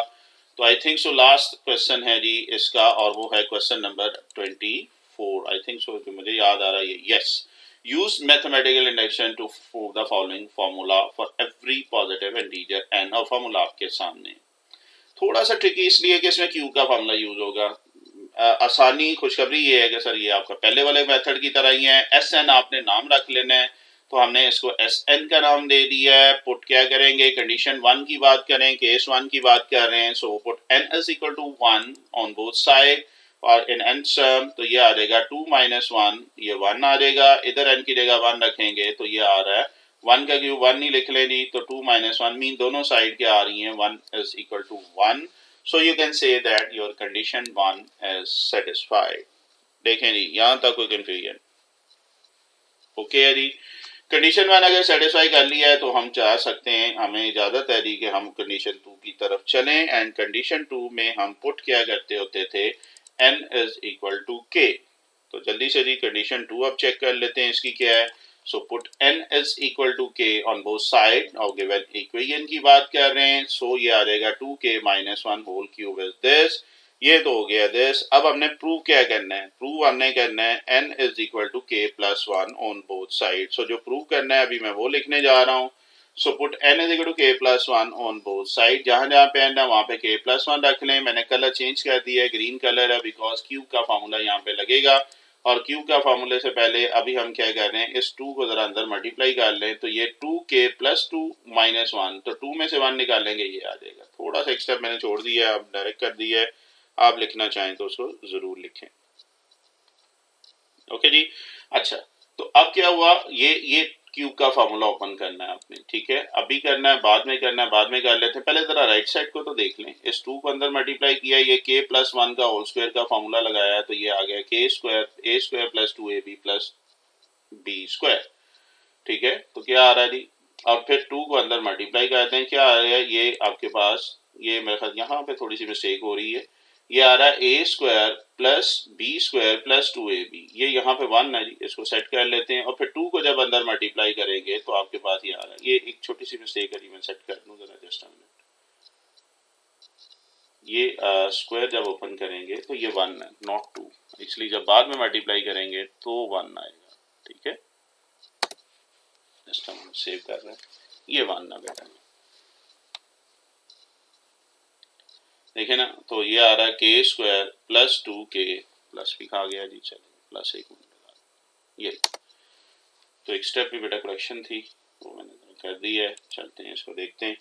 तो I think so last question है जी इसका, और वो है question number 24। I think so, मुझे याद आ रहा है, yes. Use mathematical induction to prove the following formula for every positive integer n. और फॉर्मूला आपके सामने थोड़ा सा ट्रिकी इसलिए कि इसमें क्यू का फॉर्मूला यूज होगा। आसानी खुशखबरी ये है कि सर ये आपका पहले वाले मेथड की तरह ही है। एस एन आपने नाम रख लेना है, तो हमने इसको एस एन का नाम दे दिया है। पुट क्या करेंगे, कंडीशन 1 की बात करें, केस 1 की बात कर रहे हैं। So put n is equal to 1 on both side और इन एन सम, तो ये आ जाएगा 2 - 1, ये 1 आ जाएगा। इधर एन की जगह 1 रखेंगे तो ये आ रहा है 1 का क्यूब 1 ही लिख लें जी, तो 2 - 1 मीन दोनों साइड क्या आ रही हैं, 1 is equal to 1। So you can say that your condition 1 is satisfied. देखें जी, यहां तक कोई कंफ्यूजन? ओके है जी। कंडीशन 1 अगर सेटिस्फाई कर लिया है तो हम चाह सकते हैं, हमें इजाजत है जी कि हम कंडीशन 2 की तरफ चलें। एंड कंडीशन 2 में हम पुट क्या करते होते थे, n is equal to k। तो जल्दी से जी कंडीशन 2 अब चेक कर लेते हैं इसकी क्या है। So put n is equal to k on both side और गिवन इक्वेशन की बात कर रहे हैं। सो ये आ जाएगा 2k - 1 whole cube is this. ये तो हो गया दिस। अब हमने प्रूव क्या करना है, प्रूव हमने करना है n is equal to k+1 on both side. So जो प्रूव करना है अभी मैं वो लिखने जा रहा हूँ। So put n is equal to k+1 on both side. जहां जहां पे n है वहां पे k+1 रख लें। मैंने कलर चेंज कर दिया है, ग्रीन कलर है, बिकॉज क्यूब का फॉर्मूला यहाँ पे लगेगा। और क्यूब का फॉर्मूले से पहले अभी हम क्या कर रहे हैं, इस 2 को जरा अंदर मल्टीप्लाई कर लें। तो ये 2k+2 - 1, तो 2 में से 1 निकालेंगे, ये आ जाएगा। थोड़ा सा एक स्टेप मैंने छोड़ दिया है, अब डायरेक्ट कर दिया है। आप लिखना चाहें तो उसको जरूर लिखें। ओके जी। अच्छा, तो अब क्या हुआ, ये क्यूब का फॉर्मूला ओपन करना है आपने, ठीक है। अभी करना है, बाद में करना है, बाद में कर लेते हैं। पहले जरा राइट साइड को तो देख लें। इस 2 को अंदर मल्टीप्लाई किया, ये k+1 का होल स्क्वायर का फॉर्मूला लगाया है, तो ये आ गया k² + 2ab + b²। ठीक है, तो क्या आ रहा है जी, अब फिर 2 को अंदर मल्टीप्लाई करते हैं, क्या आ रहा है, ये आपके पास, ये मेरे ख्याल यहाँ पे थोड़ी सी मिस्टेक हो रही है। ये आ रहा है a² + b² + 2ab। ये यहाँ पे 1 है जी, इसको सेट कर लेते हैं और फिर 2 को जब अंदर मल्टीप्लाई करेंगे तो आपके पास ये आ रहा है। ये एक छोटी सी मिस्टेक है जी, मैं सेट कर दूं जरा, जस्ट अ मिनट। ये स्क्वायर जब ओपन करेंगे तो ये 1 है, नॉट 2, इसलिए जब बाद में मल्टीप्लाई करेंगे तो 1 आएगा। ठीक है, जस्ट हम सेव कर रहे हैं, ये 1 ना बेटा, देखे ना। तो ये आ रहा है k² + 2k प्लस भी खा गया जी, चलिए +1 मिनट, ये तो एक स्टेप भी बेटा करेक्शन थी, वो मैंने कर दी है। चलते हैं इसको देखते हैं।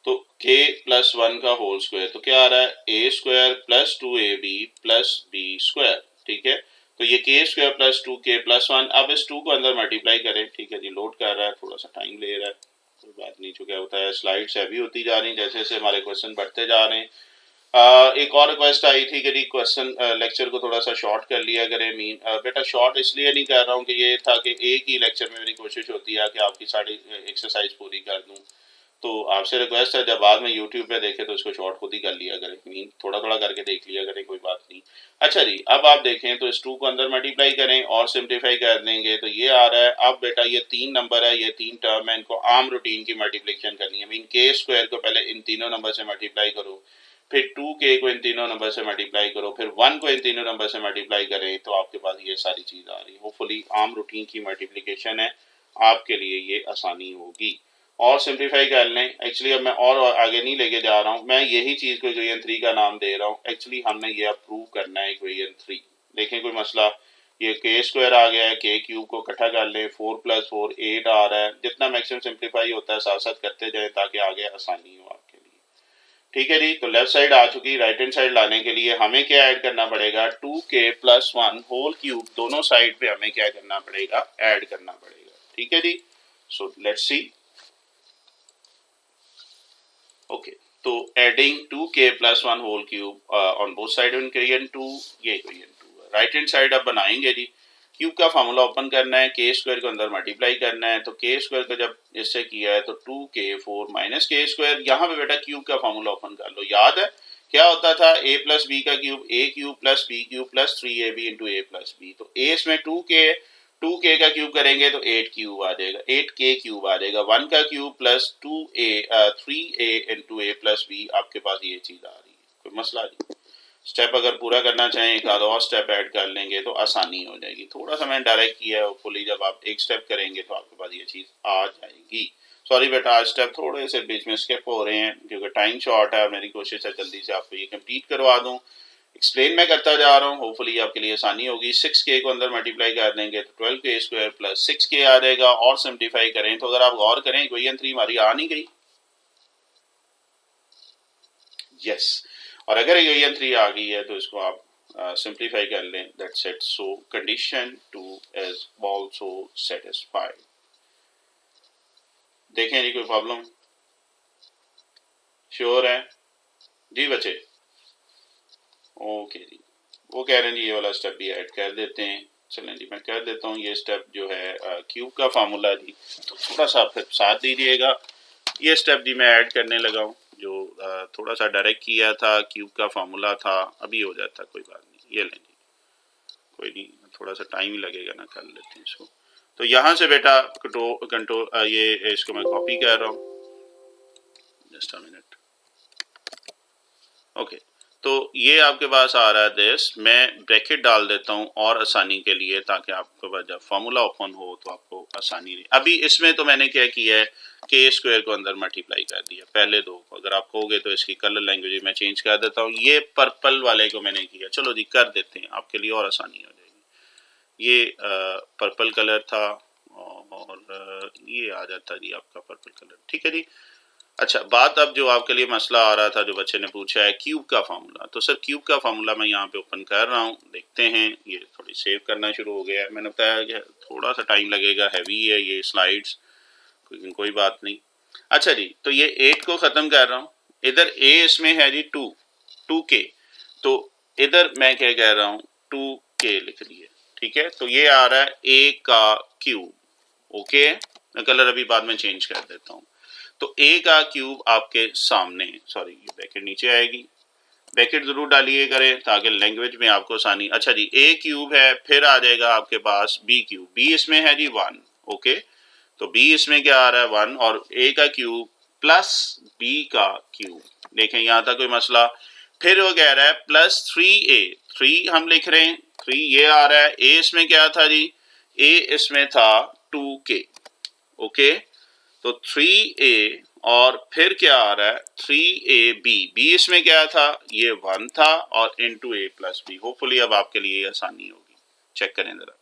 तो k+1 का होल स्क्वायर, तो क्या आ रहा है, a² + 2ab + b²। ठीक है, तो ये k² + 2k + 1। अब इस 2 को अंदर मल्टीप्लाई करें। ठीक है जी, लोड कर रहा है, थोड़ा सा टाइम ले रहा है, कोई बात नहीं। जो क्या होता है, स्लाइड्स हैवी होती जा रही जैसे जैसे हमारे क्वेश्चन बढ़ते जा रहे हैं। एक और रिक्वेस्ट आई थी कि क्वेश्चन लेक्चर को थोड़ा सा शॉर्ट कर लिया करें। मीन बेटा शॉर्ट इसलिए नहीं कर रहा हूँ कि ये था कि एक ही लेक्चर में मेरी कोशिश होती है कि आपकी सारी एक्सरसाइज पूरी कर दूँ। तो आपसे रिक्वेस्ट है, जब बाद में यूट्यूब पे देखे तो इसको शॉर्ट खुद ही कर लिया करें, मीन थोड़ा थोड़ा करके देख लिया करें, कोई बात नहीं। अच्छा जी, अब आप देखें तो इस 2 को अंदर मल्टीप्लाई करें और सिंप्लीफाई कर देंगे तो ये आ रहा है। अब बेटा ये 3 नंबर है, ये 3 टर्म है, इनको आम रूटीन की मल्टीप्लिकेशन करनी है। मीन k² को पहले इन तीनों नंबर से मल्टीप्लाई करो, फिर 2k को इन तीनों नंबर से मल्टीप्लाई करो, फिर 1 को इन तीनों नंबर से मल्टीप्लाई करें, तो आपके पास ये सारी चीज आ रही है। होपफुली आम रूटीन की मल्टीप्लिकेशन है, आपके लिए ये आसानी होगी। और सिंप्लीफाई कर लें। एक्चुअली अब मैं और आगे नहीं लेके जा रहा हूँ, मैं यही चीज़ को इक्वेशन 3 का नाम दे रहा हूँ। एक्चुअली हमने ये प्रूव करना है इक्वेशन 3। देखें कोई मसला, ये के स्क्वायर आ गया है, के क्यूब को इकट्ठा कर लें, 4 + 4 8 आ रहा है। जितना मैक्सिमम सिंप्लीफाई होता है साथ साथ करते जाए ताकि आगे आसानी हो आपके लिए। ठीक है जी, तो लेफ्ट साइड आ चुकी। राइट हैंड साइड लाने के लिए हमें क्या ऐड करना पड़ेगा, 2k + 1 होल क्यूब। दोनों साइड पे हमें क्या करना पड़ेगा, ऐड करना पड़ेगा। ठीक है जी, सो लेट्स सी। ओके, तो adding 2k + 1 whole cube on both side of equation 2, ये इक्वेशन 2 है। राइट हैंड साइड अब बनाएंगे जी, क्यूब का फार्मूला ओपन करना है, के स्क्वायर को अंदर मल्टीप्लाई करना है। तो के स्क्वायर को जब इससे किया है तो 2k4 - के स्क्वायर। यहाँ पे बेटा क्यूब का फार्मूला ओपन कर लो। याद है क्या होता था, a + b का cube, a³ + b³ + 3ab × a + b। तो a इसमें 2k का क्यूब करेंगे तो 8 आ जाएगा, 8k³ आ जाएगा। 1 का cube plus 3a × a + b। आपके पास ये चीज आ रही है, कोई मसला नहीं। स्टेप अगर पूरा करना चाहें एक आधा और स्टेप ऐड कर लेंगे तो आसानी हो जाएगी। थोड़ा सा मैंने डायरेक्ट किया है, फुली जब आप एक स्टेप करेंगे तो आपके पास ये चीज आ जाएगी। सॉरी बेटा, आज स्टेप थोड़े से बीच में स्किप हो रहे हैं क्योंकि टाइम शॉर्ट है और मेरी कोशिश है जल्दी से आपको ये कंप्लीट करवा दूं। एक्सप्लेन मैं करता जा रहा हूँ, होपफुली आपके लिए आसानी होगी। 6k को अंदर मल्टीप्लाई कर देंगे तो 12k² + 6k आ जाएगा। और सिंप्लीफाई करें तो अगर आप गौर करें इक्वेशन 3 हमारी आ नहीं गई। यस, और अगर इक्वेशन 3 आ गई है तो इसको आप सिंप्लीफाई कर लें। That's it. So condition 2 is also satisfied. देखें जी, कोई प्रॉब्लम? श्योर है जी बच्चे? ओके जी, वो कह रहे हैं जी ये वाला स्टेप भी ऐड कर देते हैं। चलें जी, मैं कर देता हूँ ये स्टेप जो है क्यूब का फार्मूला जी, तो थोड़ा सा फिर साथ दीजिएगा। ये स्टेप जी मैं ऐड करने लगा हूँ, जो थोड़ा सा डायरेक्ट किया था, क्यूब का फार्मूला था, अभी हो जाता, कोई बात नहीं। ये लें जी, कोई नहीं, थोड़ा सा टाइम ही लगेगा ना, कर लेते हैं इसको। तो यहाँ से बेटा कंट्रोल ये इसको मैं कॉपी कर रहा हूँ, जस्ट अ मिनट। ओके, तो ये आपके पास आ रहा है दिस। मैं ब्रैकेट डाल देता हूँ और आसानी के लिए, ताकि आपको जब फार्मूला ओपन हो तो आपको आसानी रहे। अभी इसमें तो मैंने क्या किया है, के स्क्वायर को अंदर मल्टीप्लाई कर दिया, पहले दो को। अगर आप कहोगे तो इसकी कलर लैंग्वेज मैं चेंज कर देता हूँ। ये पर्पल वाले को मैंने किया, चलो जी कर देते हैं आपके लिए और आसानी हो जाएगी। ये पर्पल कलर था और ये आ जाता जी आपका पर्पल कलर। ठीक है जी। अच्छा, बात अब जो आपके लिए मसला आ रहा था, जो बच्चे ने पूछा है क्यूब का फार्मूला। तो सर क्यूब का फार्मूला मैं यहाँ पे ओपन कर रहा हूँ, देखते हैं। ये थोड़ी सेव करना शुरू हो गया है। मैंने बताया कि थोड़ा सा टाइम लगेगा, हैवी है ये स्लाइड्स, कोई बात नहीं। अच्छा जी, तो ये 8 को ख़त्म कर रहा हूँ। इधर ए इसमें है जी 2k, तो इधर मैं क्या कह रहा हूँ, 2k लिख दिए। ठीक है, तो ये आ रहा है a का क्यूब। ओके, मैं कलर अभी बाद में चेंज कर देता हूँ। तो a का क्यूब आपके सामने, सॉरी ये ब्रैकेट नीचे आएगी, ब्रैकेट जरूर डालिए करें ताकि लैंग्वेज में आपको आसानी। अच्छा जी, a क्यूब है, फिर आ जाएगा आपके पास b क्यूब। b इसमें है जी 1। ओके, तो b इसमें क्या आ रहा है 1, और a का क्यूब प्लस b का क्यूब। देखें यहाँ तक कोई मसला? फिर वो कह रहा है प्लस 3a, 3 हम लिख रहे हैं, 3 ये आ रहा है। a इसमें क्या था जी, a इसमें था 2k। ओके, तो 3a और फिर क्या आ रहा है 3ab, b इसमें क्या था, ये 1 था, और इनटू a + b। होपफुली अब आपके लिए आसानी होगी, चेक करें जरा।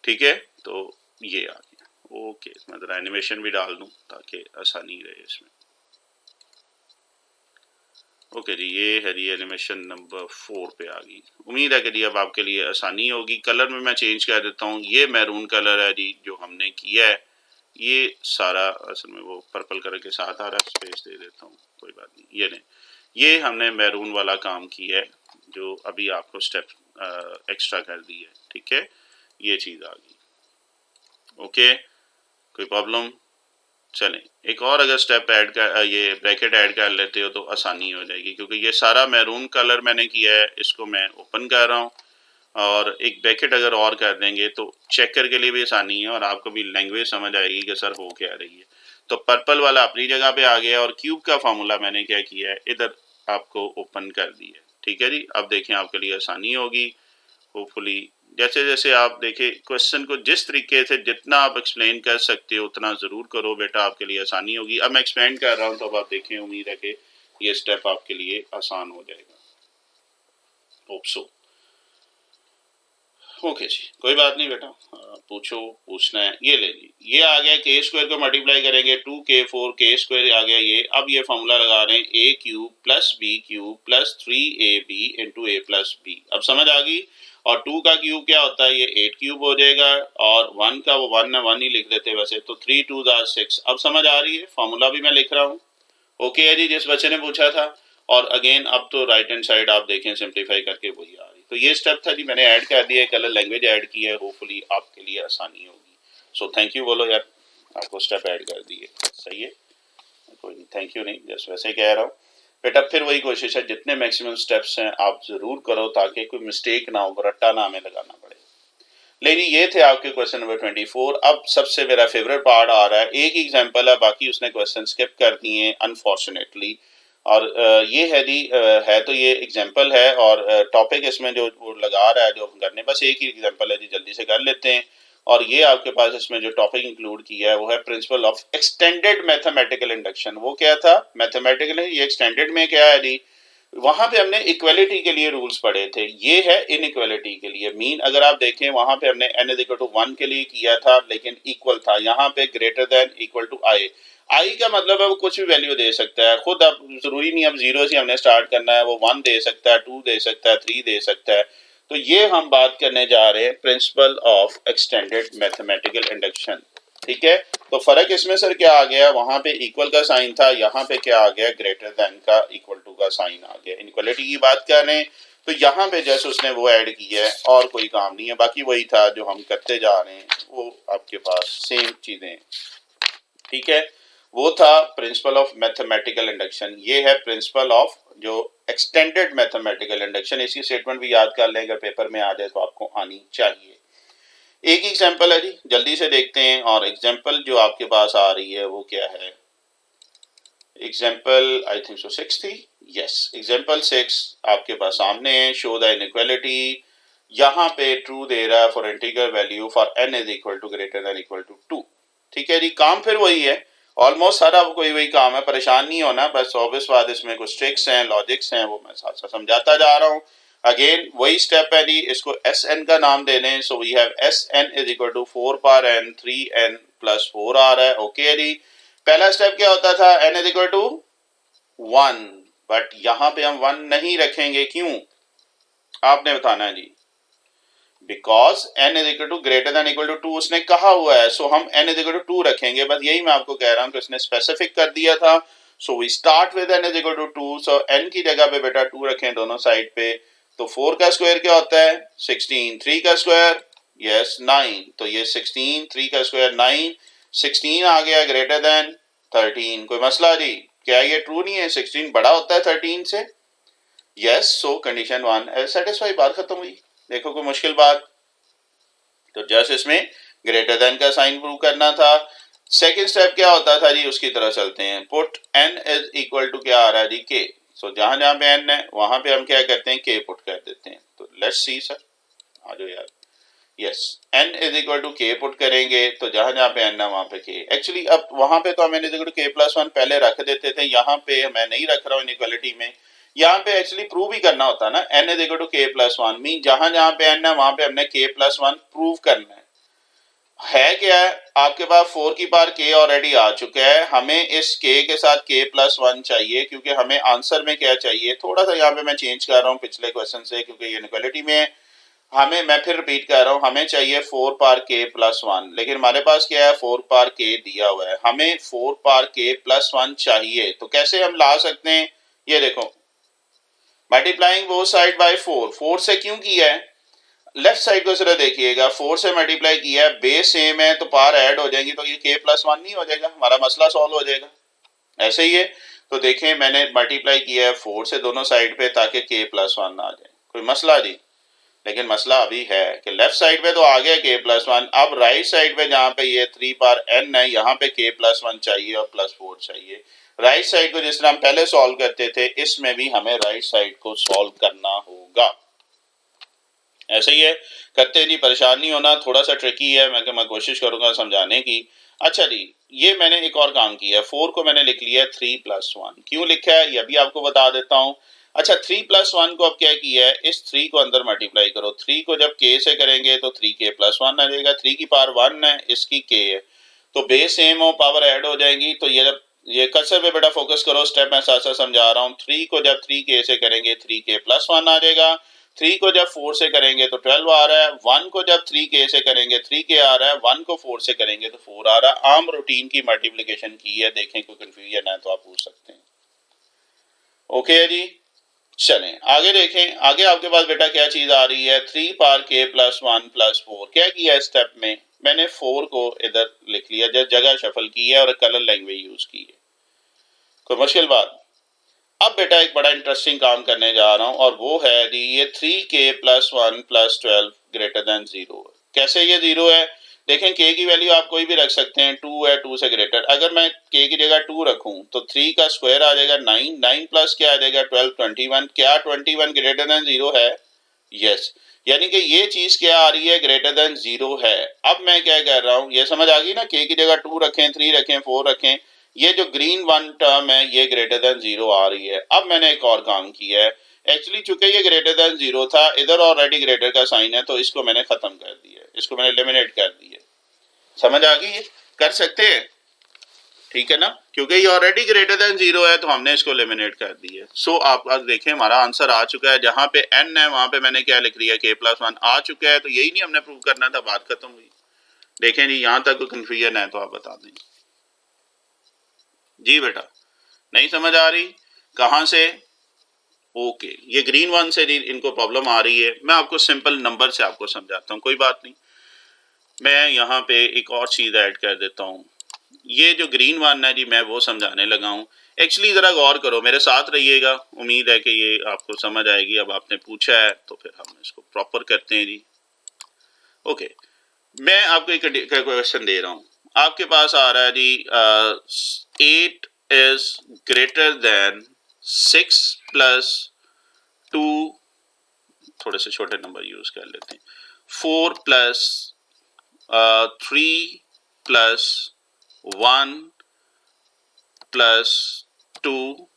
ठीक है, तो ये आ गया। ओके, मैं जरा एनिमेशन भी डाल दूं ताकि आसानी रहे इसमें। ओके जी, ये है जी एनिमेशन नंबर 4 पे आ गई। उम्मीद है कि जी अब आपके लिए आसानी होगी। कलर में मैं चेंज कर देता हूँ, ये मैरून कलर है जी जो हमने किया है। ये सारा असल में वो पर्पल कलर के साथ आ रहा है, स्पेस दे देता हूँ, कोई बात नहीं। ये नहीं, ये हमने मैरून वाला काम किया है जो अभी आपको स्टेप एक्स्ट्रा कर दी है। ठीक है, ये चीज़ आ गई। ओके, कोई प्रॉब्लम? चलें, एक और अगर स्टेप ऐड कर, ये ब्रैकेट ऐड कर लेते हो तो आसानी हो जाएगी, क्योंकि ये सारा मैरून कलर मैंने किया है। इसको मैं ओपन कर रहा हूँ, और एक ब्रैकेट अगर और कर देंगे तो चेकर के लिए भी आसानी है और आपको भी लैंग्वेज समझ आएगी कि सर हो क्या रही है। तो पर्पल वाला अपनी जगह पे आ गया, और क्यूब का फार्मूला मैंने क्या किया है, इधर आपको ओपन कर दिया। ठीक है जी, अब देखें आपके लिए आसानी होगी। होपफुली जैसे जैसे आप देखिए क्वेश्चन को जिस तरीके से जितना आप एक्सप्लेन कर सकते हो उतना ज़रूर करो बेटा, आपके लिए आसानी होगी। अब मैं एक्सप्लेन कर रहा हूँ तो अब आप देखें, उम्मीद है कि ये स्टेप आपके लिए आसान हो जाएगा। Hope so. ओके जी, कोई बात नहीं बेटा, पूछो, पूछना है। ये ले जी, ये आ गया के स्क्वायर को मल्टीप्लाई करेंगे 2k4 के स्क्वायर आ गया ये। अब ये फॉर्मूला लगा रहे हैं a cube plus b cube plus 3ab into a plus b. अब समझ आ गई। और 2 का क्यूब क्या होता है, ये 8 क्यूब हो जाएगा, और 1 का वो 1 है, 1 ही लिख देते वैसे तो 3 2 6। अब समझ आ रही है, फॉर्मूला भी मैं लिख रहा हूँ। ओके है जी, जिस बच्चे ने पूछा था। और अगेन अब तो राइट हैंड साइड आप देखें सिंप्लीफाई करके वही आ रही। तो ये स्टेप था जी, मैंने ऐड कर दिया, कलर लैंग्वेज ऐड की है, होपफुली आपके लिए आसानी होगी। सो थैंक यू बोलो यार, आपको स्टेप ऐड कर दिए, सही है, कोई नहीं, थैंक यू नहीं, जस्ट वैसे कह रहा हूँ बेटा। फिर वही कोशिश है, जितने मैक्सिमम स्टेप्स हैं आप जरूर करो ताकि कोई मिस्टेक ना हो, रट्टा ना हमें लगाना पड़े। लेकिन ये थे आपके क्वेश्चन नंबर 24। अब सबसे मेरा फेवरेट पार्ट आ रहा है, एक एग्जांपल है, बाकी उसने क्वेश्चन स्किप कर दिए हैं अनफॉर्चुनेटली। और ये है जी, है तो ये एग्जांपल है, और टॉपिक इसमें जो वो लगा रहा है जो हम करने, बस एक ही एग्जांपल है जी, जल्दी से कर लेते हैं। और ये आपके पास इसमें जो टॉपिक इंक्लूड किया है वो है principle of extended mathematical induction. वो क्या था, मैथमेटिकल, ये एक्सटेंडेड में क्या है जी, वहां पे हमने इक्वलिटी के लिए रूल्स पढ़े थे, ये है इनइक्वलिटी के लिए। मीन अगर आप देखें वहां पे हमने n इक्वल टू 1 के लिए किया था, लेकिन इक्वल था, यहाँ पे ग्रेटर देन इक्वल टू आई। आई का मतलब है वो कुछ भी वैल्यू दे सकता है, खुद अब जरूरी नहीं अब 0 से हमने स्टार्ट करना है, वो 1 दे सकता है, 2 दे सकता है, 3 दे सकता है। तो ये हम बात करने जा रहे हैं principle of extended mathematical induction, ठीक है। तो फर्क इसमें सर क्या आ गया, वहां पे इक्वल का साइन था, यहाँ पे क्या आ गया, ग्रेटर देन का इक्वल टू का साइन आ गया। इनइक्वालिटी की बात कर रहे हैं तो यहाँ पे जैसे उसने वो ऐड किया है, और कोई काम नहीं है, बाकी वही था जो हम करते जा रहे हैं, वो आपके पास सेम चीजें, ठीक है। वो था प्रिंसिपल ऑफ मैथमेटिकल इंडक्शन, ये है प्रिंसिपल ऑफ जो एक्सटेंडेड मैथमेटिकल इंडक्शन। इसकी स्टेटमेंट भी याद कर लें, अगर पेपर में आ जाए तो आपको आनी चाहिए। एक एग्जाम्पल है जी, जल्दी से देखते हैं। और एग्जाम्पल जो आपके पास आ रही है वो क्या है, एग्जाम्पल आई थिंक सो 6 थी, यस, एग्जाम्पल 6 आपके पास सामने है। शो द इनइक्वालिटी, यहाँ पे ट्रू दे रहा है for integral value for n is equal to greater than equal to 2, ठीक है जी। काम फिर वही है, ऑलमोस्ट सारा कोई वही काम है, परेशान नहीं होना, बस ऑब्वियस बात इसमें कुछ ट्रिक्स हैं, लॉजिक्स हैं, वो मैं साथ साथ समझाता जा रहा हूँ। अगेन वही स्टेप है जी, इसको Sn का नाम दे दें। So we have Sn is equal to 4 power n 3n plus 4 आ रहा है, ओके जी। पहला स्टेप क्या होता था, n is equal to 1, but यहां पे हम 1 नहीं रखेंगे, क्यों आपने बताना है जी, because n is equal to greater than equal to 2 उसने कहा हुआ है। सो हम n इज इक्वल टू 2 रखेंगे, बस यही मैं आपको कह रहा हूं कि उसने स्पेसिफिक कर दिया था। So we start with n is equal to 2। So n की जगह पे बेटा 2 रखें दोनों साइड पे। तो 4 का स्क्वायर क्या होता है 16, 3 का स्क्वायर यस 9, तो ये 16, 3 का स्क्वायर 9, 16 आ गया ग्रेटर देन 13। कोई मसला जी, क्या ये ट्रू नहीं है, 16 बड़ा होता है 13 से, यस। सो कंडीशन 1 सेटिस्फाई, बात खत्म हुई। देखो कोई मुश्किल बात, तो जस्ट इसमें ग्रेटर देन का साइन प्रूव करना था। सेकंड स्टेप क्या होता था जी, उसकी तरह चलते हैं। Put n is equal to क्या आ रहा है जी k। सो जहां जहां पे n है वहां पे हम क्या करते हैं, k पुट कर देते हैं। तो लेट्स सी सर, आ जाओ यार, yes, n is equal to k put करेंगे, तो जहां जहां पे n है वहां पे k। एक्चुअली अब वहां पे तो हम n is equal to k plus 1 पहले रख देते थे, यहाँ पे मैं नहीं रख रहा हूँ इनइक्वालिटी में। यहाँ पे एक्चुअली प्रूव ही करना होता ना, n is equal to k plus 1 mean जहां जहां पे n है वहां पे हमने k प्लस 1 प्रूव करना है क्या है, आपके पास 4 की पावर k ऑलरेडी आ चुका है, हमें इस k के साथ k प्लस 1 चाहिए, क्योंकि हमें आंसर में क्या चाहिए, थोड़ा सा यहाँ पे मैं चेंज कर रहा हूँ पिछले क्वेश्चन से, क्योंकि ये इनइक्वालिटी में है। हमें, मैं फिर रिपीट कर रहा हूँ, हमें चाहिए 4 पावर k प्लस 1, लेकिन हमारे पास क्या है 4 पावर k दिया हुआ है, हमें 4 पावर k प्लस 1 चाहिए। तो कैसे हम ला सकते हैं, ये देखो, मल्टीप्लाइंग बोथ साइड बाय 4, 4 से क्यों किया है, लेफ्ट साइड को जरा देखिएगा, 4 से मल्टीप्लाई किया है, बेस सेम है तो पावर ऐड हो जाएंगी, तो ये k प्लस 1 नहीं हो जाएगा, हमारा मसला सॉल्व हो जाएगा। ऐसे ही है, तो देखें मैंने मल्टीप्लाई किया है 4 से दोनों साइड पे ताकि k प्लस 1 आ जाए, कोई मसला नहीं। लेकिन मसला अभी है कि लेफ्ट साइड पे तो आ गया k प्लस 1, अब राइट साइड पे जहाँ पे ये 3 पावर n है, यहाँ पे k प्लस 1 चाहिए और प्लस 4 चाहिए। राइट साइड को जिस तरह हम पहले सॉल्व करते थे, इसमें भी हमें राइट साइड को सॉल्व करना होगा। ऐसे ही है, करते जी, परेशान नहीं होना, थोड़ा सा ट्रिकी है, मैं कोशिश करूंगा समझाने की। अच्छा जी, ये मैंने एक और काम किया है, 4 को मैंने लिख लिया है 3+1। क्यों लिखा है ये भी आपको बता देता हूँ। अच्छा, 3+1 को अब क्या किया है, इस 3 को अंदर मल्टीप्लाई करो। 3 को जब k से करेंगे तो 3k+1 आ जाएगा। 3 की पावर 1 है, इसकी k है, तो बेस सेम हो, पावर ऐड हो जाएंगी। तो ये जब ये कर्सर पे बेटा फोकस करो, स्टेप मैं साथ साथ समझा रहा हूँ। 3 को जब 3k से करेंगे 3k+1 आ जाएगा। 3 को जब 4 से करेंगे तो 12 आ रहा है। 1 को जब 3k से करेंगे 3k आ रहा है। 1 को 4 से करेंगे तो 4 आ रहा है। आम रूटीन की मल्टीप्लिकेशन की है, देखें कोई कंफ्यूजन है तो आप पूछ सकते हैं। ओके है जी, चलें आगे देखें। आगे आपके पास बेटा क्या चीज आ रही है, 3 पावर k+1+4। क्या किया है स्टेप में, मैंने 4 को इधर लिख लिया, जगह शफल की है और कलर लैंग्वेज यूज की है। कोई मुश्किल बात। अब बेटा एक बड़ा इंटरेस्टिंग काम करने जा रहा हूं और वो है जी, ये 3k+1+12 ग्रेटर देन 0। कैसे ये 0 है, देखें k की वैल्यू आप कोई भी रख सकते हैं, 2 है, 2 से ग्रेटर। अगर मैं k की जगह 2 रखूं तो 3 का स्क्वायर आ जाएगा 9, 9 प्लस क्या आ जाएगा 12, 21। क्या 21 ग्रेटर देन 0 है? यस, यानी कि ये चीज क्या आ रही है, ग्रेटर देन 0 है। अब मैं क्या कह रहा हूं, ये समझ आ गई ना, k की जगह 2 रखें, 3 रखें, 4 रखें, ये जो ग्रीन वन टर्म है ये ग्रेटर देन 0 आ रही है। अब मैंने एक और काम किया है, एक्चुअली चूंकि ये ग्रेटर देन 0 था, इधर ऑलरेडी ग्रेटर का साइन है, तो इसको मैंने खत्म कर दिया, इसको मैंने एलिमिनेट कर दिया। समझ आ गई है? कर सकते हैं, ठीक है ना, क्योंकि ये ऑलरेडी ग्रेटर देन 0 है तो हमने इसको एलिमिनेट कर दिया। सो आप आज देखें हमारा आंसर आ चुका है, जहां पे n है वहां पे मैंने क्या लिख लिया, k+1 आ चुका है। तो यही नहीं हमने प्रूव करना था, बात खत्म हुई। देखें जी, यहां तक कोई कंफ्यूजन है तो आप बता दें जी। बेटा नहीं समझ आ रही, कहां से? ओके, ये ग्रीन वन से इनको प्रॉब्लम आ रही है। मैं आपको सिंपल नंबर से आपको समझाता हूँ, कोई बात नहीं। मैं यहाँ पे एक और चीज ऐड कर देता हूँ। ये जो ग्रीन वन है जी, मैं वो समझाने लगा हूँ। एक्चुअली जरा गौर करो, मेरे साथ रहिएगा, उम्मीद है कि ये आपको समझ आएगी। अब आपने पूछा है तो फिर हम इसको प्रॉपर करते हैं जी। ओके, मैं आपको एक क्वेश्चन दे रहा हूँ। आपके पास आ रहा है जी 8 इज ग्रेटर देन 6+2, थोड़े से छोटे नंबर यूज कर लेते हैं, 4+3+1+2।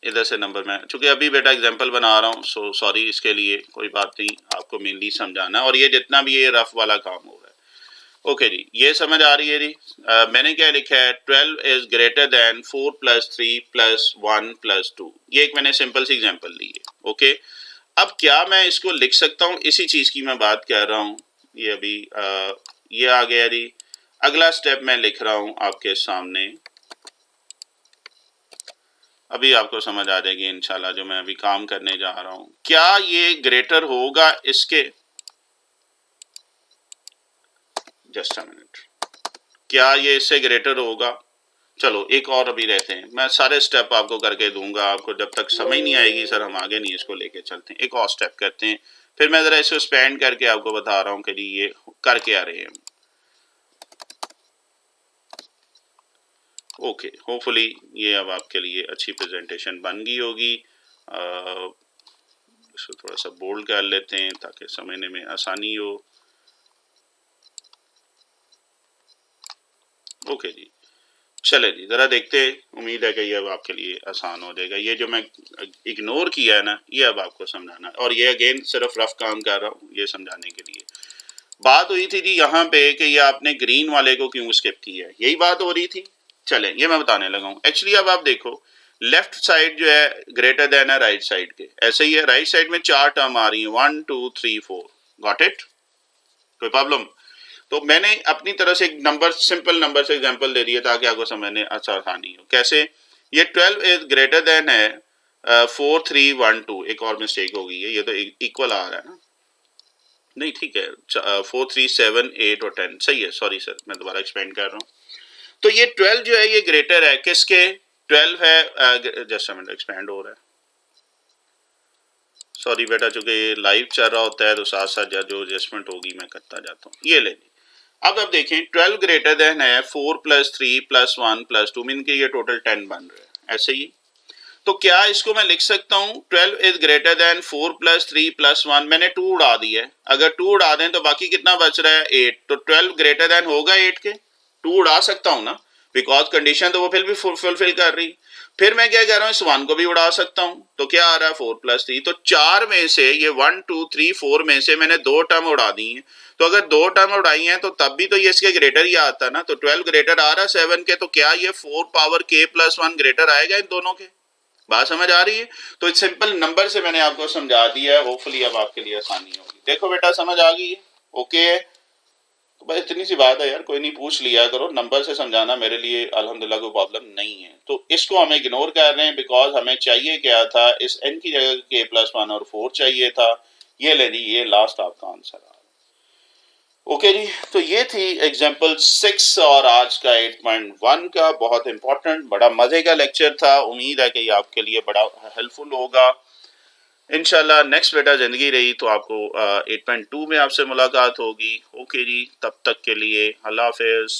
इधर से नंबर मैं चूंकि अभी बेटा एग्जांपल बना रहा हूँ, सो सॉरी इसके लिए, कोई बात नहीं, आपको मेनली समझाना है। और ये जितना भी ये रफ वाला काम हो रहा है, ओके जी, ये समझ आ रही है जी। मैंने क्या लिखा है, 12 इज ग्रेटर देन 4+3+1+2। ये एक मैंने सिंपल सी एग्जांपल ली है। ओके, अब क्या मैं इसको लिख सकता हूँ, इसी चीज की मैं बात कर रहा हूँ। ये अभी ये आ गया जी। अगला स्टेप मैं लिख रहा हूँ आपके सामने, अभी आपको समझ आ जाएगी इंशाल्लाह जो मैं अभी काम करने जा रहा हूँ। क्या ये ग्रेटर होगा इसके, जस्ट अ मिनट, क्या ये इससे ग्रेटर होगा? चलो एक और अभी रहते हैं, मैं सारे स्टेप आपको करके दूंगा, आपको जब तक समझ नहीं आएगी सर हम आगे नहीं इसको लेके चलते हैं। एक और स्टेप करते हैं, फिर मैं जरा इसको स्पेंड करके आपको बता रहा हूँ कि जी ये करके आ रहे हैं। ओके, होपफुली ये अब आपके लिए अच्छी प्रेजेंटेशन बन गई होगी। इसको थोड़ा सा बोल्ड कर लेते हैं ताकि समझने में आसानी हो। ओके जी, चले जी जरा देखते हैं, उम्मीद है कि ये अब आपके लिए आसान हो जाएगा। ये जो मैं इग्नोर किया है ना, ये अब आपको समझाना है, और ये अगेन सिर्फ रफ काम कर रहा हूँ ये समझाने के लिए। बात हुई थी जी यहाँ पे कि ये आपने ग्रीन वाले को क्यों स्किप किया है, यही बात हो रही थी। चले ये मैं बताने लगा हूँ। एक्चुअली अब आप देखो, लेफ्ट साइड जो है ग्रेटर देन है राइट साइड के, ऐसे ही है। राइट साइड में 4 टर्म आ रही है, 1 2 3 4, गॉट इट? कोई प्रॉब्लम? तो मैंने अपनी तरह से एक नंबर, सिंपल नंबर से एग्जांपल दे दिया ताकि आपको समझने आसानी हो। कैसे? ये 12 इज ग्रेटर देन है 4 3 1 2। एक और मिस्टेक हो गई है, ये तो इक्वल आ रहा है ना, नहीं ठीक है, 4 3 7 8 और 10 सही है। सॉरी सर, मैं दोबारा एक्सपेंड कर रहा हूँ। तो ये 12 जो है ये ग्रेटर है किसके, 12 है, जस्ट मिनट एक्सपेंड हो रहा है, सॉरी बेटा, चूंकि ये लाइव चल रहा होता है तो साथ साथ जो एडजस्टमेंट होगी मैं करता जाता हूँ। ये ले ली। अब देखें 12 ग्रेटर देन है 4+3+1+2, मीन के ये टोटल 10 बन रहा है, ऐसे ही। तो क्या इसको मैं लिख सकता हूँ 12 इज ग्रेटर देन 4 + 3 + 1, मैंने 2 उड़ा दी है, अगर 2 उड़ा दें तो बाकी कितना बच रहा है 8, तो 12 ग्रेटर देन होगा 8 के, 2 उड़ा सकता हूँ ना, बिकॉज कंडीशन तो वो फिर भी फुलफिल कर रही। फिर मैं क्या कह रहा हूँ, इस 1 को भी उड़ा सकता हूँ, तो क्या आ रहा है 4 + 3, तो 4 में से ये 1 2 3 4 में से मैंने 2 टर्म उड़ा दी हैं, तो अगर 2 टर्म उड़ाई हैं तो तब भी तो ये इसके ग्रेटर ही आता ना, तो 12 ग्रेटर आ रहा है 7 के, तो क्या ये 4 पावर k + 1 ग्रेटर आएगा इन दोनों के? बात समझ आ रही है? तो इस सिंपल नंबर से मैंने आपको समझा दिया है, होपफुली अब आपके लिए आसानी होगी। देखो बेटा समझ आ गई है? ओके है? तो बस इतनी सी बात है यार, कोई नहीं, पूछ लिया करो, नंबर से समझाना मेरे लिए अल्हम्दुलिल्लाह कोई प्रॉब्लम नहीं है। तो इसको हम इग्नोर कर रहे हैं बिकॉज हमें चाहिए क्या था, इस n की जगह k + 1 और 4 चाहिए था। ये ले जी, ये लास्ट आपका आंसर आ। ओके जी, तो ये थी एग्जाम्पल 6 और आज का 8.1 का बहुत इंपॉर्टेंट बड़ा मजे का लेक्चर था। उम्मीद है कि ये आपके लिए बड़ा हेल्पफुल होगा। इंशाल्लाह नेक्स्ट बेटा जिंदगी रही तो आपको 8.2 में आपसे मुलाकात होगी। ओके जी, तब तक के लिए अल्लाह हाफिज।